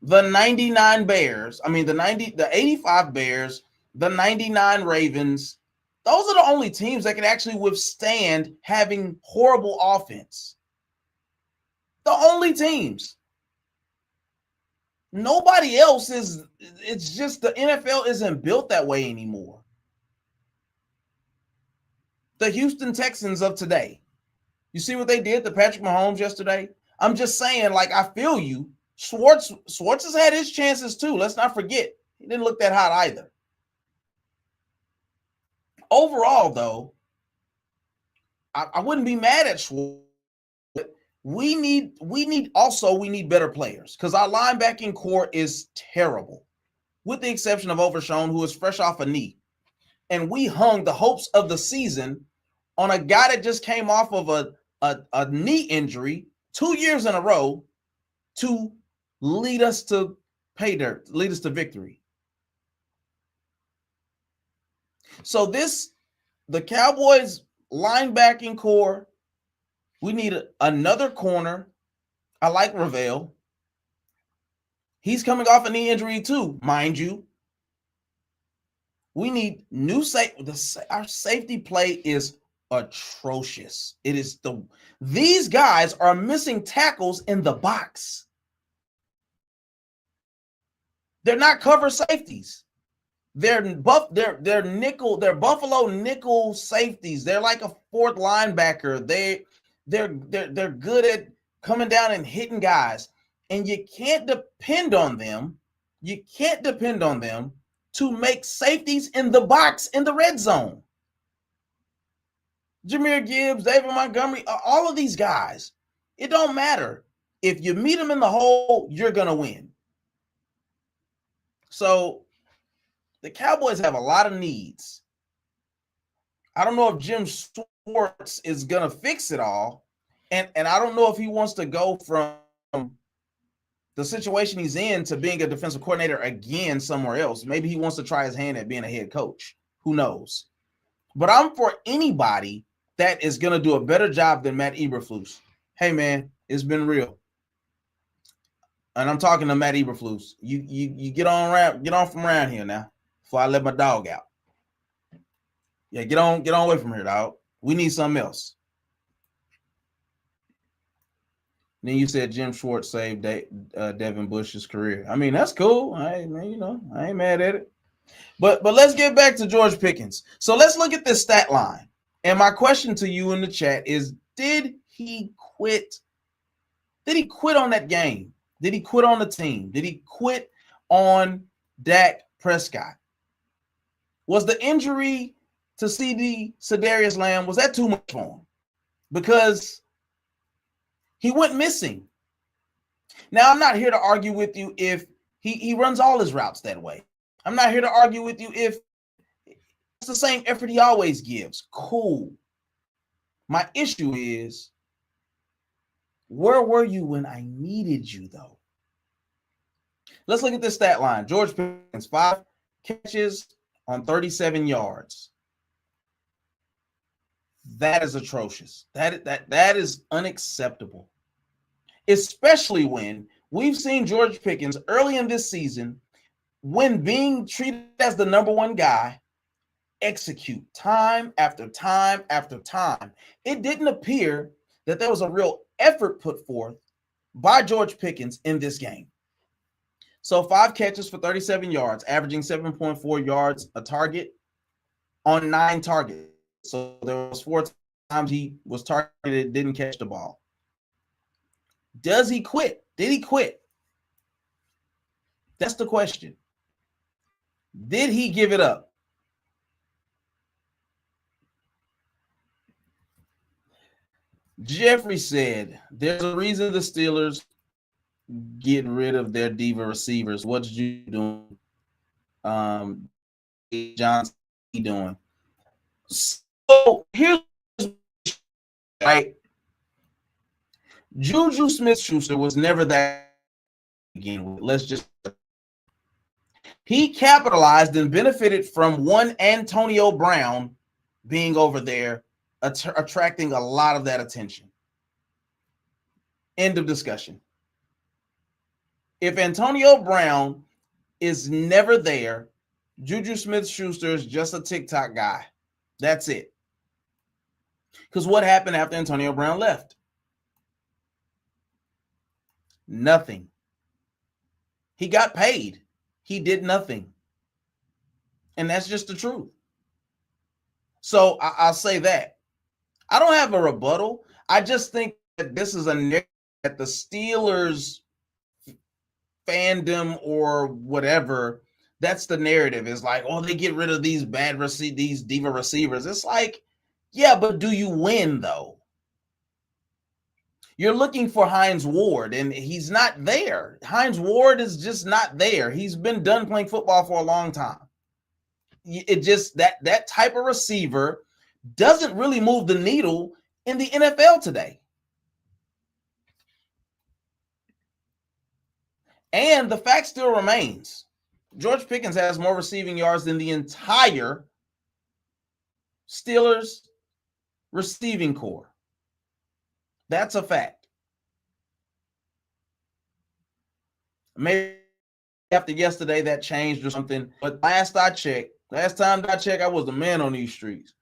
The 99 Bears, the 85 Bears, the 99 Ravens, those are the only teams that can actually withstand having horrible offense. The only teams. Nobody else is. It's just the NFL isn't built that way anymore. The Houston Texans of today. You see what they did to Patrick Mahomes yesterday? I'm just saying, like, I feel you. Schwartz has had his chances too. Let's not forget. He didn't look that hot either. Overall, though, I wouldn't be mad at Schwartz. We need better players because our linebacking core is terrible, with the exception of Overshown, who is fresh off a knee. And we hung the hopes of the season on a guy that just came off of a knee injury 2 years in a row to lead us to pay dirt, lead us to victory. So the Cowboys linebacking core, we need another corner. I like Ravel. He's coming off a knee injury too, mind you. We need new our safety play is atrocious. These guys are missing tackles in the box. They're not cover safeties. They're Buffalo nickel safeties. They're like a fourth linebacker. They're good at coming down and hitting guys, and you can't depend on them. You can't depend on them to make safeties in the box in the red zone. Jahmyr Gibbs, David Montgomery, all of these guys. It don't matter. If you meet them in the hole, you're gonna win. So the Cowboys have a lot of needs. I don't know if Jim Schwartz is going to fix it all. And I don't know if he wants to go from the situation he's in to being a defensive coordinator again somewhere else. Maybe he wants to try his hand at being a head coach. Who knows? But I'm for anybody that is going to do a better job than Matt Eberflus. Hey, man, it's been real. And I'm talking to Matt Eberflus. You get on from around here now before I let my dog out. Yeah, get on away from here, dog. We need something else. And then you said Jim Schwartz saved Devin Bush's career. I mean, that's cool. I ain't mad at it. But let's get back to George Pickens. So let's look at this stat line. And my question to you in the chat is, did he quit? Did he quit on that game? Did he quit on the team? Did he quit on Dak Prescott? Was the injury to Cedarius Lamb, was that too much for him? Because he went missing. Now, I'm not here to argue with you if he runs all his routes that way. I'm not here to argue with you if it's the same effort he always gives. Cool. My issue is, where were you when I needed you, though? Let's look at this stat line. George Pickens, 5 catches on 37 yards. That is atrocious. That is unacceptable. Especially when we've seen George Pickens early in this season, when being treated as the number one guy, execute time after time after time. It didn't appear that there was a real effort put forth by George Pickens in this game. So 5 catches for 37 yards, averaging 7.4 yards a target on 9 targets. So there was 4 times he was targeted, didn't catch the ball. Does he quit? Did he quit? That's the question. Did he give it up? Jeffrey said, there's a reason the Steelers get rid of their diva receivers. What did you doing? Johnson doing? So here's right. Juju Smith-Schuster was never that again. Let's just he capitalized and benefited from one Antonio Brown being over there, attracting a lot of that attention. End of discussion. If Antonio Brown is never there, Juju Smith-Schuster is just a TikTok guy. That's it. Because what happened after Antonio Brown left? Nothing. He got paid. He did nothing. And that's just the truth. So I'll say that. I don't have a rebuttal. I just think that this is a narrative that the Steelers fandom or whatever, that's the narrative. Is like, oh, they get rid of these these diva receivers. It's like, yeah, but do you win though? You're looking for Hines Ward, and he's not there. Hines Ward is just not there. He's been done playing football for a long time. It just that type of receiver doesn't really move the needle in the NFL today. And the fact still remains, George Pickens has more receiving yards than the entire Steelers receiving core. That's a fact. Maybe after yesterday that changed or something, but last time I checked, I was the man on these streets.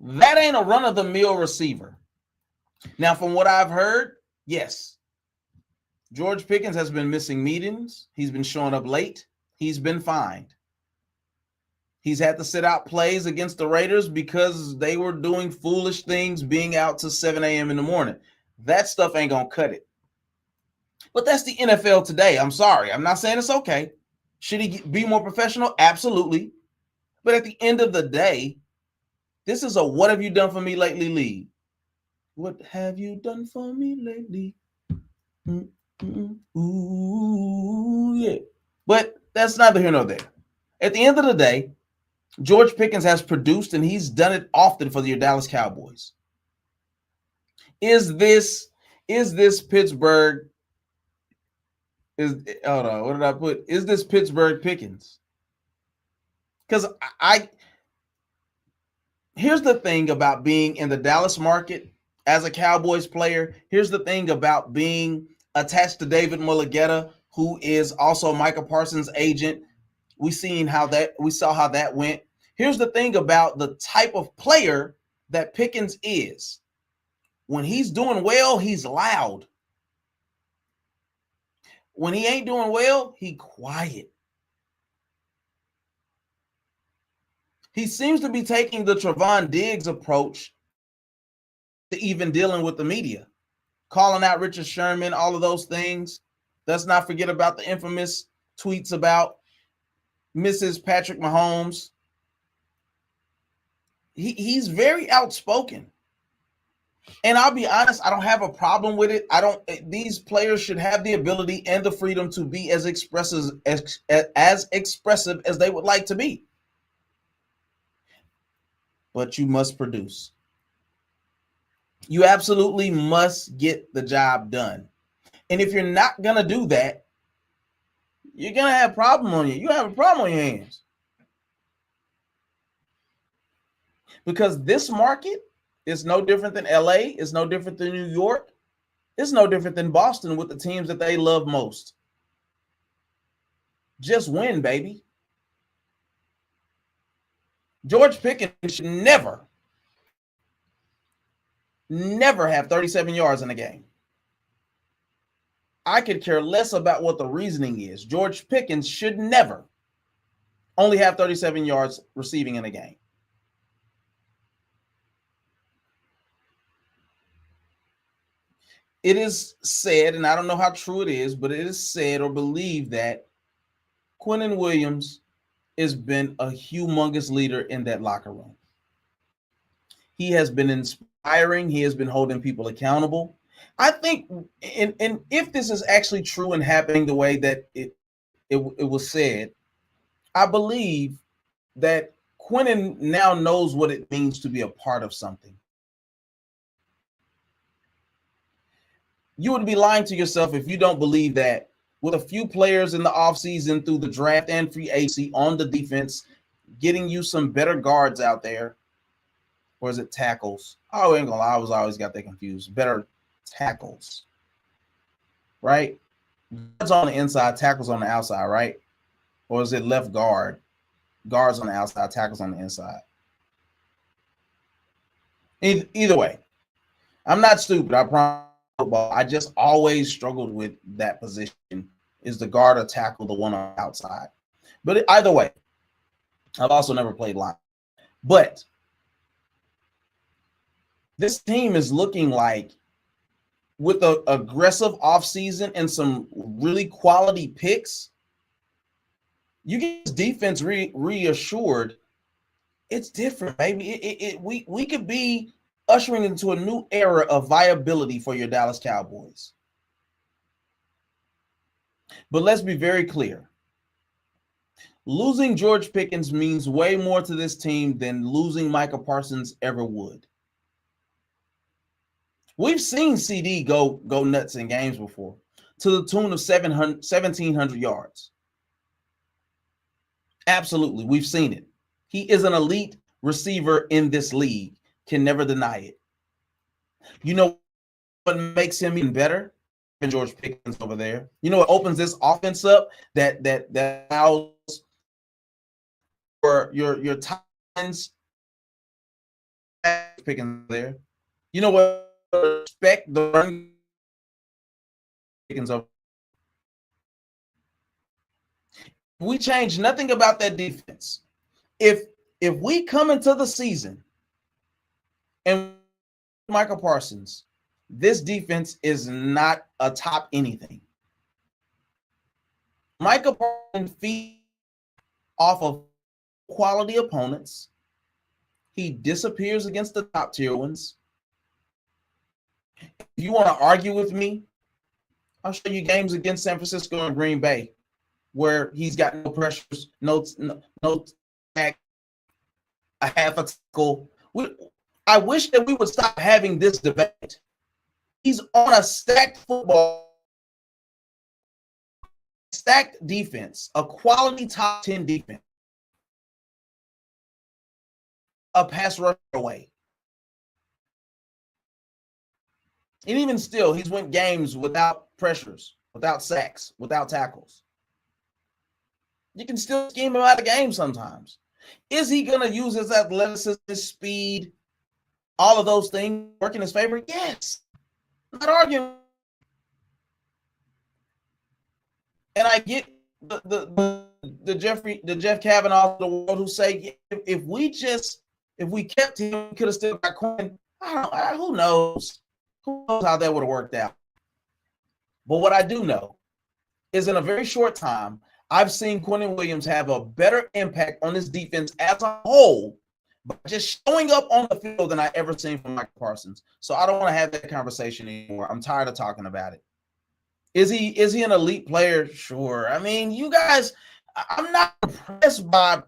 That ain't a run-of-the-mill receiver. Now, from what I've heard, yes, George Pickens has been missing meetings. He's been showing up late. He's been fined. He's had to sit out plays against the Raiders because they were doing foolish things, being out till 7 a.m. in the morning. That stuff ain't going to cut it. But that's the NFL today. I'm sorry. I'm not saying it's okay. Should he be more professional? Absolutely. But at the end of the day, this is a what have you done for me lately league. What have you done for me lately? Ooh, yeah. But that's neither here nor there. At the end of the day, George Pickens has produced, and he's done it often for the Dallas Cowboys. Is this Pittsburgh? Hold on, what did I put? Is this Pittsburgh Pickens? Because here's the thing about being in the Dallas market as a Cowboys player. Here's the thing about being attached to David Mulligetta, who is also Micah Parsons' agent. We saw how that went. Here's the thing about the type of player that Pickens is. When he's doing well, he's loud. When he ain't doing well, he quiet. He seems to be taking the Trevon Diggs approach to even dealing with the media, calling out Richard Sherman, all of those things. Let's not forget about the infamous tweets about Mrs. Patrick Mahomes. He's very outspoken. And I'll be honest, I don't have a problem with it. These players should have the ability and the freedom to be as expressive as they would like to be. But you must produce. You absolutely must get the job done. And if you're not going to do that, you're going to have a problem on you. You have a problem on your hands. Because this market is no different than LA. It's no different than New York. It's no different than Boston with the teams that they love most. Just win, baby. George Pickens should never have 37 yards in a game. I could care less about what the reasoning is. George Pickens should never only have 37 yards receiving in a game. It is said, and I don't know how true it is, but it is said or believed that Quinnen Williams has been a humongous leader in that locker room. He has been inspiring. He has been holding people accountable. I think, and if this is actually true and happening the way that it was said, I believe that Quinnen now knows what it means to be a part of something. You would be lying to yourself if you don't believe that with a few players in the offseason through the draft and free agency on the defense, getting you some better guards out there, or is it tackles? Oh, I ain't gonna lie, I was always got that confused. Better tackles, right? Guards on the inside, tackles on the outside, right? Or is it left guard? Guards on the outside, tackles on the inside. Either way, I'm not stupid. I promise. Football, I just always struggled with that position. Is the guard or tackle the one on the outside? But either way, I've also never played line. But this team is looking like, with an aggressive offseason and some really quality picks, you get this defense reassured. It's different, baby. We could be ushering into a new era of viability for your Dallas Cowboys. But let's be very clear. Losing George Pickens means way more to this team than losing Micah Parsons ever would. We've seen CD go nuts in games before, to the tune of 1,700 yards. Absolutely, we've seen it. He is an elite receiver in this league. Can never deny it. You know what makes him even better than George Pickens over there? You know what opens this offense up that allows for your times Pickens there. You know what? Respect the run Pickens over. We change nothing about that defense. If we come into the season and Micah Parsons, this defense is not a top anything. Micah Parsons feeds off of quality opponents. He disappears against the top tier ones. If you want to argue with me, I'll show you games against San Francisco and Green Bay where he's got no pressures, no tack, a half a tackle. I wish that we would stop having this debate. He's on a stacked defense, a quality top 10 defense, a pass rush away. And even still, he's went games without pressures, without sacks, without tackles. You can still scheme him out of games sometimes. Is he going to use his athleticism, his speed, all of those things work in his favor? Yes. I'm not arguing. And I get the Jeff Kavanaugh of the world who say if we kept him, we could have still got Quinn. Who knows? Who knows how that would have worked out? But what I do know is in a very short time, I've seen Quentin Williams have a better impact on this defense as a whole by just showing up on the field than I ever seen from Micah Parsons. So I don't want to have that conversation anymore. I'm tired of talking about it. Is he an elite player? Sure. I mean, you guys, I'm not impressed by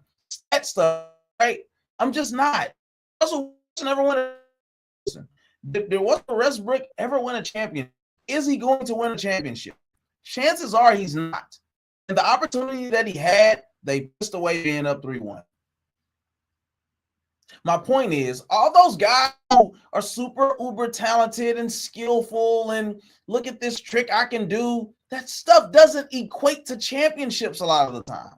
that stuff, right? I'm just not. Russell Wilson never won a Did Russell Westbrook ever win a championship? Is he going to win a championship? Chances are he's not. And the opportunity that he had, they pissed away being up 3-1. My point is, all those guys who are super uber talented and skillful and look at this trick I can do, that stuff doesn't equate to championships a lot of the time.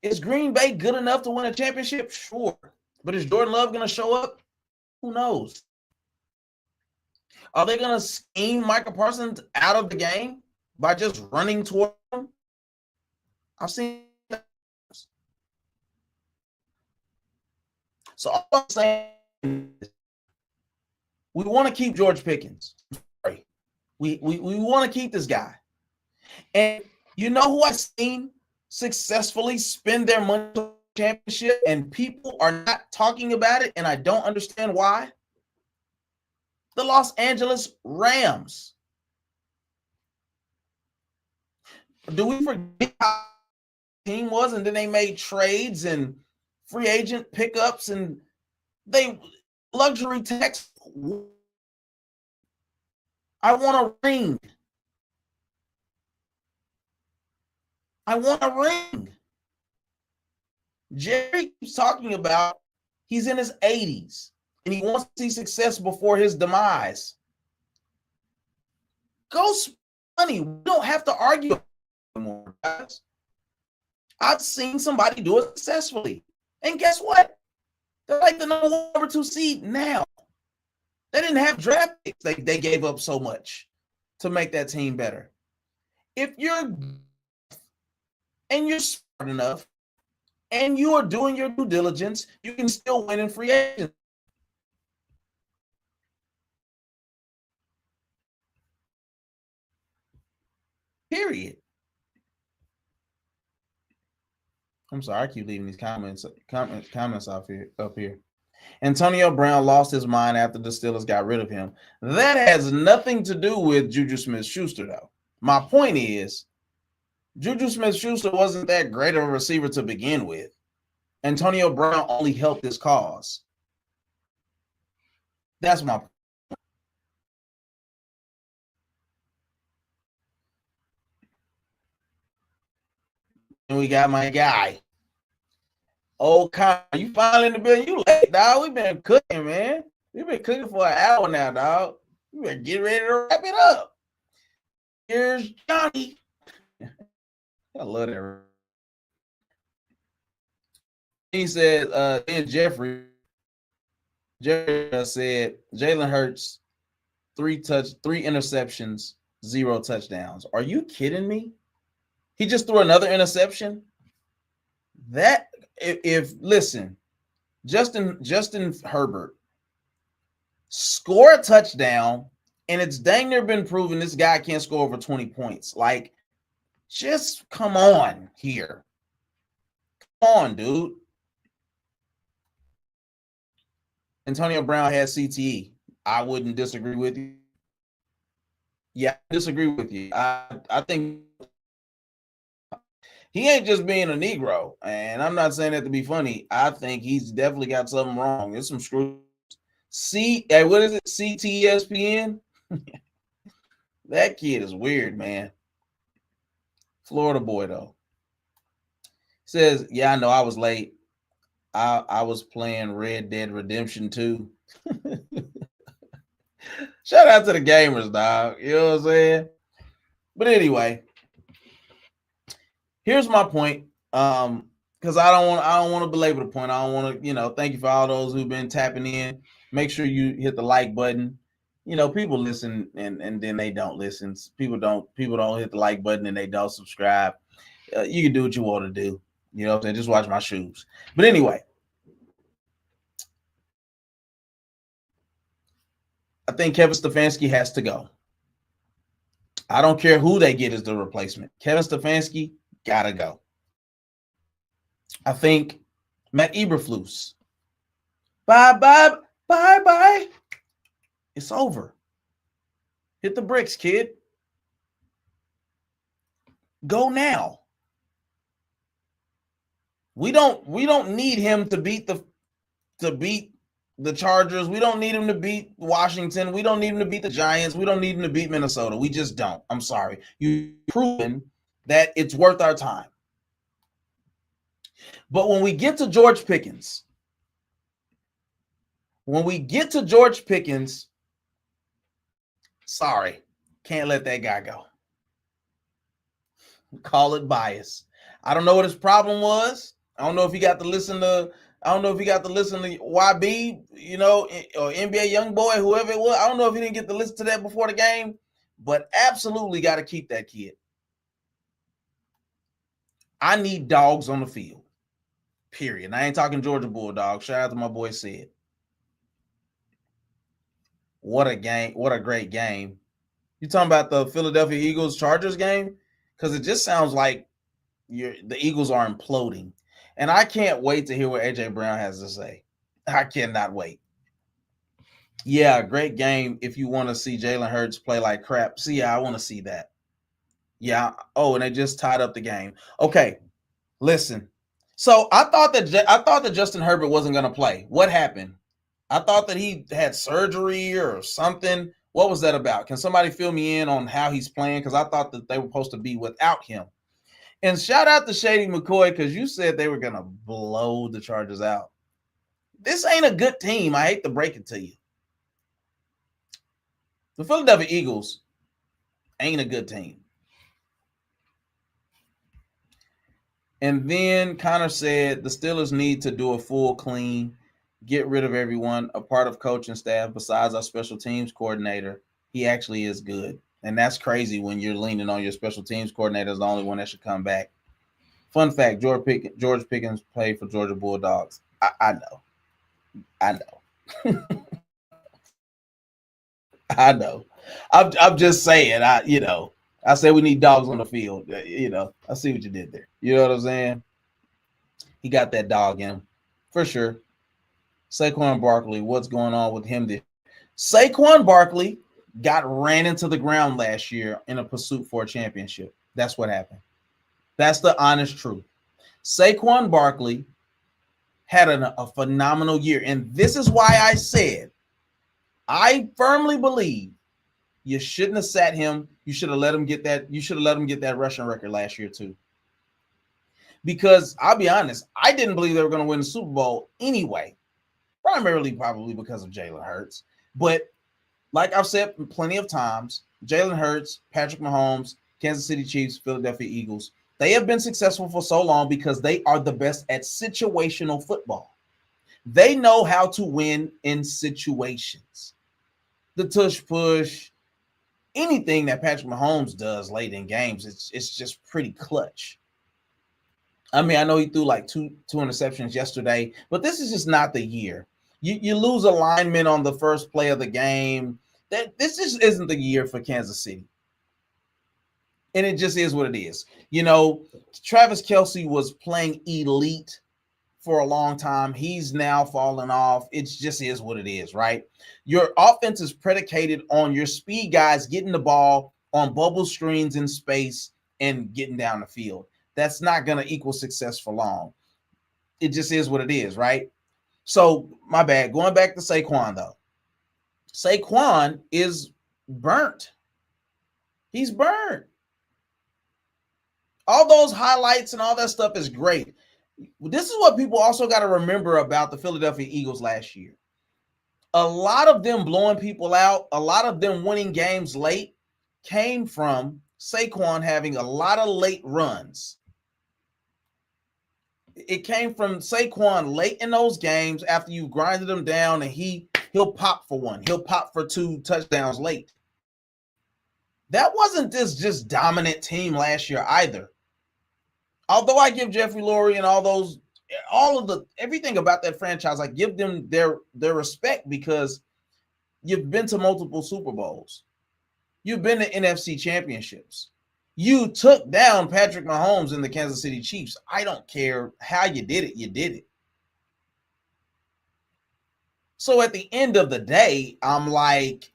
Is Green Bay good enough to win a championship? Sure. But is Jordan Love going to show up? Who knows? Are they going to scheme Micah Parsons out of the game by just running toward him? I've seen that. So all I'm saying is we want to keep George Pickens. We want to keep this guy. And you know who I've seen successfully spend their money on the championship and people are not talking about it, and I don't understand why? The Los Angeles Rams. Do we forget how the team was, and then they made trades and free agent pickups and they luxury tax I want a ring. I want a ring. Jerry keeps talking about he's in his 80s and he wants to see success before his demise. Go spend money. We don't have to argue anymore, guys. I've seen somebody do it successfully. And guess what? They're like the number 2 seed now. They didn't have draft picks. They gave up so much to make that team better. If you're and you're smart enough and you are doing your due diligence, you can still win in free agency. Period. I'm sorry, I keep leaving these comments up here. Antonio Brown lost his mind after the Steelers got rid of him. That has nothing to do with Juju Smith-Schuster, though. My point is, Juju Smith-Schuster wasn't that great of a receiver to begin with. Antonio Brown only helped his cause. That's my point. And we got my guy. Oh, Connor, you finally in the building? You late, dog. We've been cooking, man. We've been cooking for an hour now, dog. We better get ready to wrap it up. Here's Johnny. I love that. He said, then Jeffrey said, Jalen Hurts, 3 interceptions, 0 touchdowns. Are you kidding me? He just threw another interception. That if listen, Justin Herbert score a touchdown, and it's dang near been proven this guy can't score over 20 points. Like, just come on here. Come on, dude. Antonio Brown has CTE. I wouldn't disagree with you. Yeah, I disagree with you. I think he ain't just being a Negro, and I'm not saying that to be funny. I think he's definitely got something wrong. There's some screws. What is it? CTESPN? That kid is weird, man. Florida boy, though. Says, yeah, I know I was late. I was playing Red Dead Redemption 2. Shout out to the gamers, dog. You know what I'm saying? But anyway, here's my point. Because I don't want to belabor the point. I don't want to, thank you for all those who've been tapping in. Make sure you hit the like button. People listen and then they don't listen. People don't hit the like button and they don't subscribe. You can do what you want to do. You know what I'm saying? Just watch my shoes. But anyway, I think Kevin Stefanski has to go. I don't care who they get as the replacement. Kevin Stefanski gotta go. I think Matt Eberflus. Bye. It's over. Hit the bricks, kid. Go now. We don't need him to beat the Chargers. We don't need him to beat Washington. We don't need him to beat the Giants. We don't need him to beat Minnesota. We just don't. I'm sorry. You've proven that it's worth our time. But when we get to George Pickens, sorry, can't let that guy go. Call it bias. I don't know what his problem was. I don't know if he got to listen to YB, or NBA Youngboy, whoever it was. I don't know if he didn't get to listen to that before the game, but absolutely got to keep that kid. I need dogs on the field. Period. And I ain't talking Georgia Bulldogs. Shout out to my boy Sid. What a game. What a great game. You talking about the Philadelphia Eagles Chargers game? Because it just sounds like the Eagles are imploding. And I can't wait to hear what A.J. Brown has to say. I cannot wait. Yeah, great game if you want to see Jalen Hurts play like crap. See, I want to see that. Yeah. Oh, and they just tied up the game. Okay, listen. So I thought that Justin Herbert wasn't going to play. What happened? I thought that he had surgery or something. What was that about? Can somebody fill me in on how he's playing? Because I thought that they were supposed to be without him. And shout out to Shady McCoy, because you said they were going to blow the Chargers out. This ain't a good team. I hate to break it to you. The Philadelphia Eagles ain't a good team. And then Connor said the Steelers need to do a full clean, get rid of everyone, a part of coaching staff besides our special teams coordinator. He actually is good. And that's crazy when you're leaning on your special teams coordinator as the only one that should come back. Fun fact, George Pickens played for Georgia Bulldogs. I know. I know. I'm just saying, I say we need dogs on the field. I see what you did there. You know what I'm saying? He got that dog in him, for sure. Saquon Barkley, what's going on with him? Saquon Barkley got ran into the ground last year in a pursuit for a championship. That's what happened. That's the honest truth. Saquon Barkley had a phenomenal year. And this is why I said, I firmly believe you shouldn't have sat him. You should have let him get that. You should have let him get that rushing record last year too. Because I'll be honest, I didn't believe they were going to win the Super Bowl anyway. Primarily probably because of Jalen Hurts. But like I've said plenty of times, Jalen Hurts, Patrick Mahomes, Kansas City Chiefs, Philadelphia Eagles, they have been successful for so long because they are the best at situational football. They know how to win in situations. The tush push, anything that Patrick Mahomes does late in games, it's just pretty clutch. I mean, I know he threw like two interceptions yesterday, but this is just not the year. You lose alignment on the first play of the game. This just isn't the year for Kansas City. And it just is what it is. Travis Kelce was playing elite for a long time. He's now fallen off. It just is what it is, right? Your offense is predicated on your speed guys getting the ball on bubble screens in space and getting down the field. That's not going to equal success for long. It just is what it is, right? So, my bad. Going back to Saquon, though. Saquon is burnt. He's burnt. All those highlights and all that stuff is great. This is what people also got to remember about the Philadelphia Eagles last year. A lot of them blowing people out, a lot of them winning games late came from Saquon having a lot of late runs. It came from Saquon late in those games after you grinded him down, and he'll pop for one. He'll pop for 2 touchdowns late. That wasn't this just dominant team last year either. Although I give Jeffrey Lurie and everything about that franchise, I give them their respect because you've been to multiple Super Bowls. You've been to NFC championships. You took down Patrick Mahomes and the Kansas City Chiefs. I don't care how you did it. You did it. So at the end of the day, I'm like,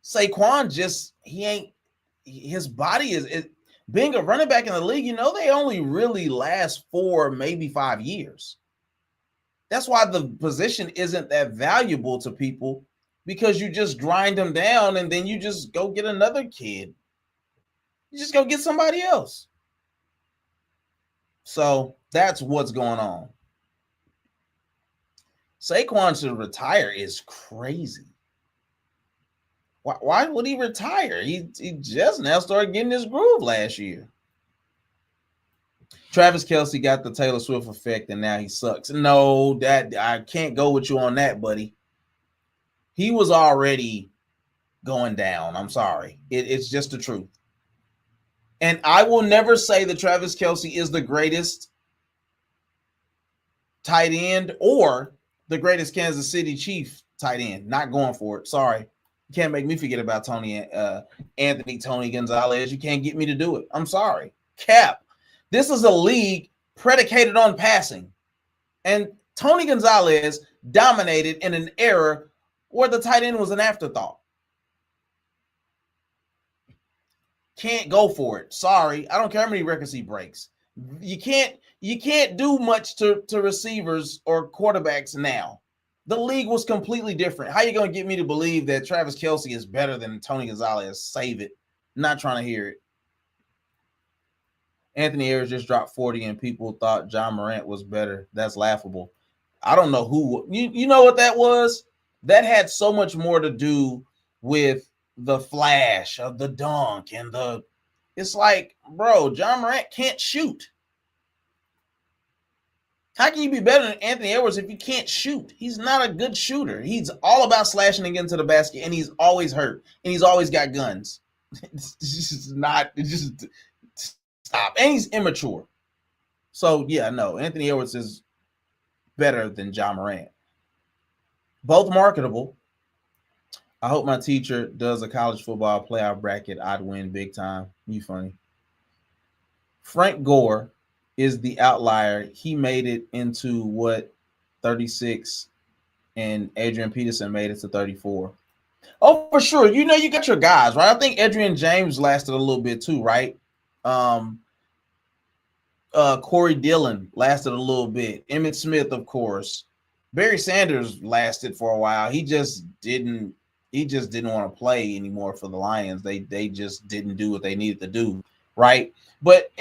Saquon his body is being a running back in the league, they only really last 4, maybe 5 years. That's why the position isn't that valuable to people, because you just grind them down and then you just go get another kid. You just go get somebody else. So that's what's going on. Saquon to retire is crazy. Why would he retire? He just now started getting his groove last year. Travis Kelce got the Taylor Swift effect, and now he sucks. No, that I can't go with you on that, buddy. He was already going down. I'm sorry. It's just the truth. And I will never say that Travis Kelce is the greatest tight end or the greatest Kansas City Chief tight end. Not going for it. Sorry. You can't make me forget about Anthony Tony Gonzalez. You can't get me to do it. I'm sorry. Cap. This is a league predicated on passing. And Tony Gonzalez dominated in an era where the tight end was an afterthought. Can't go for it. Sorry. I don't care how many records he breaks. You can't do much to receivers or quarterbacks now. The league was completely different. How you going to get me to believe that Travis Kelce is better than Tony Gonzalez? Save it. Not trying to hear it. Anthony Ayers just dropped 40 and people thought John Morant was better. That's laughable. I don't know who. You know what that was? That had so much more to do with the flash of the dunk and the. It's like, bro, John Morant can't shoot. How can you be better than Anthony Edwards if you can't shoot? He's not a good shooter. He's all about slashing and getting to the basket, and he's always hurt, and he's always got guns. It's just not. It's just stop. And he's immature. So yeah, no, Anthony Edwards is better than John Morant. Both marketable. I hope my teacher does a college football playoff bracket. I'd win big time. You funny. Frank Gore is the outlier. He made it into what 36, and Adrian Peterson made it to 34. Oh, for sure. You know, you got your guys, right? I think Adrian James lasted a little bit too, right? Corey Dillon lasted a little bit. Emmitt Smith, of course. Barry Sanders lasted for a while. He just didn't want to play anymore for the Lions. They just didn't do what they needed to do, right? But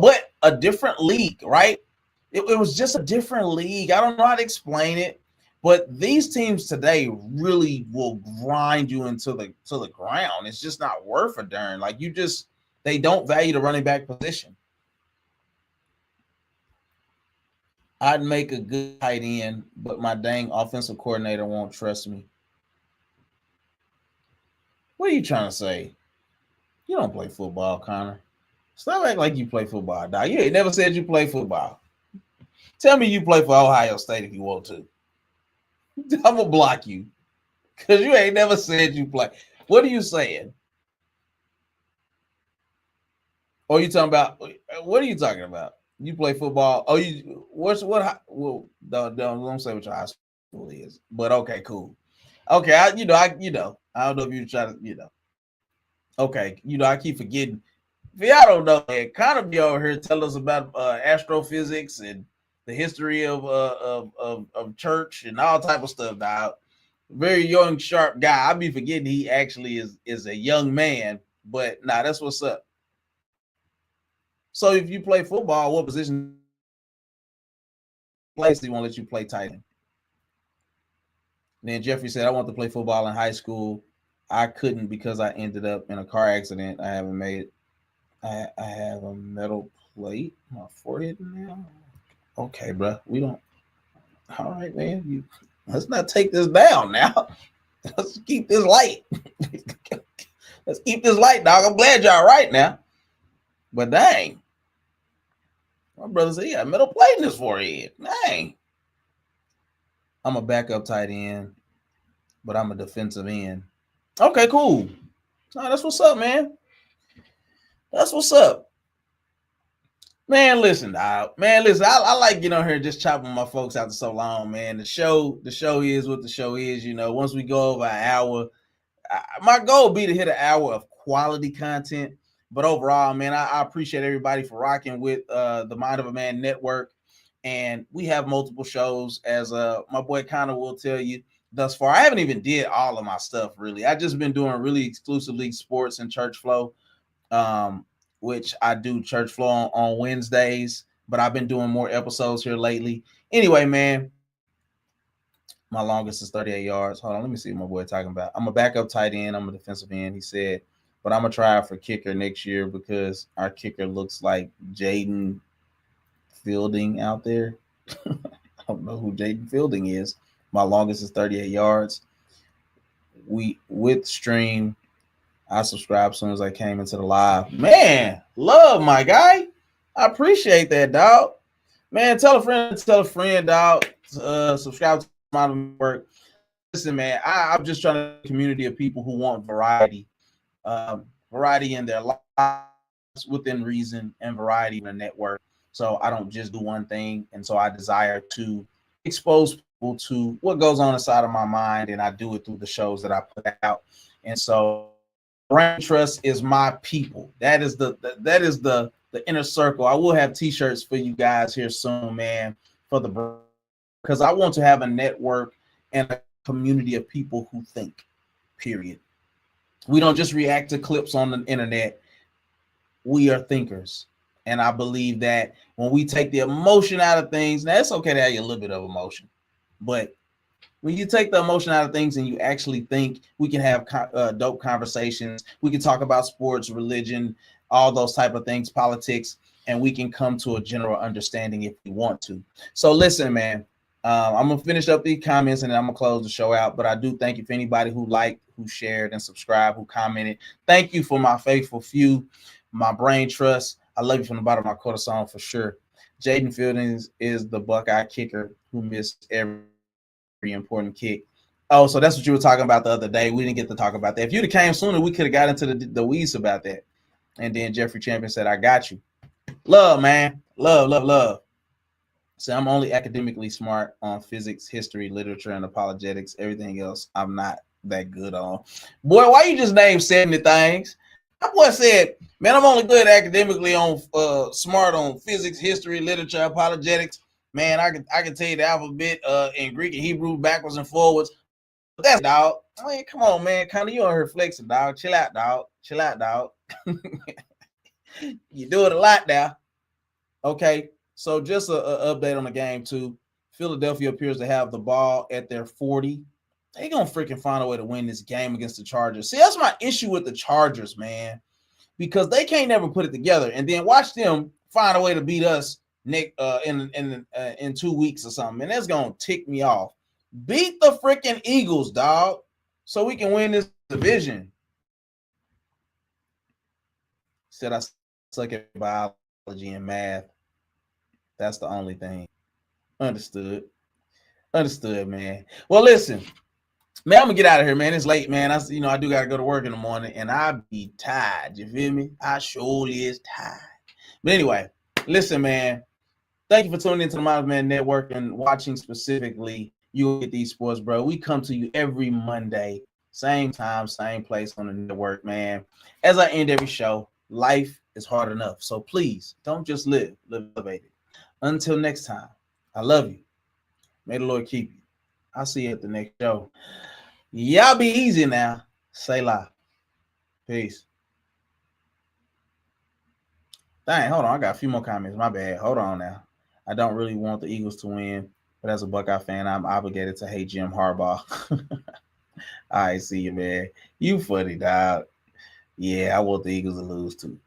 but a different league, right? It was just a different league. I don't know how to explain it, but these teams today really will grind you into the ground. It's just not worth a darn. Like they don't value the running back position. I'd make a good tight end, but my dang offensive coordinator won't trust me. What are you trying to say? You don't play football, Connor. Stop acting like you play football, dog. You ain't never said you play football. Tell me you play for Ohio State if you want to. I'm going to block you because you ain't never said you play. What are you saying? Or are you talking about? What are you talking about? You play football. Oh, well, don't say what your high school is. But okay, cool. Okay, I don't know if you're trying to, Okay, I keep forgetting. If y'all don't know, man, Connor be over here telling us about astrophysics and the history of church and all type of stuff. Now, very young, sharp guy. I be forgetting he actually is a young man. But that's what's up. So if you play football, what position place do you want to let you play tight end? Then Jeffrey said, I want to play football in high school. I couldn't because I ended up in a car accident. I haven't made it. I have a metal plate on my forehead now. Okay, bro. We don't. All right, man. Let's not take this down now. Let's keep this light. Let's keep this light, dog. I'm glad y'all right now. But dang. My brother said he got a metal plate in his forehead. Dang. I'm a backup tight end, but I'm a defensive end. Okay, cool. That's what's up, man. That's what's up. Man, listen, dog. Man, listen, I like getting on here and just chopping my folks after so long, man. The show is what the show is. Once we go over an hour, my goal would be to hit an hour of quality content. But overall, man, I appreciate everybody for rocking with the Mind of a Man Network. And we have multiple shows, as my boy Connor will tell you thus far. I haven't even did all of my stuff, really. I just been doing really exclusively sports and church flow, which I do church flow on Wednesdays. But I've been doing more episodes here lately. Anyway, man, my longest is 38 yards. Hold on, let me see what my boy talking about. I'm a backup tight end. I'm a defensive end, he said. But I'm going to try out for kicker next year because our kicker looks like Jaden Fielding out there. I don't know who Jaden Fielding is. My longest is 38 yards. With stream, I subscribed as soon as I came into the live. Man, love my guy. I appreciate that, dog. Man, tell a friend, dog. Subscribe to my work. Listen, man, I'm just trying to community of people who want variety. Variety in their lives within reason and variety in the network. So I don't just do one thing. And so I desire to expose people to what goes on inside of my mind. And I do it through the shows that I put out. And so Brain Trust is my people. That is the inner circle. I will have t-shirts for you guys here soon, man, for the because I want to have a network and a community of people who think, period. We don't just react to clips on the internet. We are thinkers. And I believe that when we take the emotion out of things, now it's okay to have a little bit of emotion, but when you take the emotion out of things and you actually think, we can have dope conversations. We can talk about sports, religion, all those type of things, politics, and we can come to a general understanding if we want to. So listen, man, I'm going to finish up these comments and then I'm going to close the show out. But I do thank you for anybody who liked, who shared and subscribed, who commented. Thank you for my faithful few, my brain trust. I love you from the bottom of my corazon for sure. Jaden Fieldings is the Buckeye kicker who missed every important kick. Oh, so that's what you were talking about the other day. We didn't get to talk about that. If you'd have came sooner, we could have got into the weeds about that. And then Jeffrey Champion said, I got you. Love, man. Love. So I'm only academically smart on physics, history, literature, and apologetics. Everything else I'm not that good on. Boy, why you just named 70 things? My boy said, man, I'm only good academically on smart on physics, history, literature, apologetics. Man, I can tell you the alphabet in Greek and Hebrew backwards and forwards. But that's dog. I mean, come on, man. Kind of you on here flexing, dog. Chill out, dog. You do it a lot now. Okay. So just a update on the game too. Philadelphia appears to have the ball at their 40. They gonna freaking find a way to win this game against the Chargers. See, that's my issue with the Chargers, man, because they can't never put it together. And then watch them find a way to beat us in 2 weeks or something, and that's gonna tick me off. Beat the freaking Eagles, dog, so we can win this division. Said I suck at biology and math. That's the only thing. Understood, man. Well, listen, man, I'm gonna get out of here, man. It's late, man. I do gotta go to work in the morning, and I be tired. You feel me? I surely is tired. But anyway, listen, man. Thank you for tuning into the Modern Man Network and watching specifically You Get These Sports, bro. We come to you every Monday, same time, same place on the network, man. As I end every show, life is hard enough. So please don't just live elevated. Until next time, I love you. May the Lord keep you. I'll see you at the next show. Y'all be easy now. Say la. Peace. Dang, hold on. I got a few more comments. My bad. Hold on now. I don't really want the Eagles to win, but as a Buckeye fan, I'm obligated to hate Jim Harbaugh. All right, see you, man. You funny, dog. Yeah, I want the Eagles to lose too.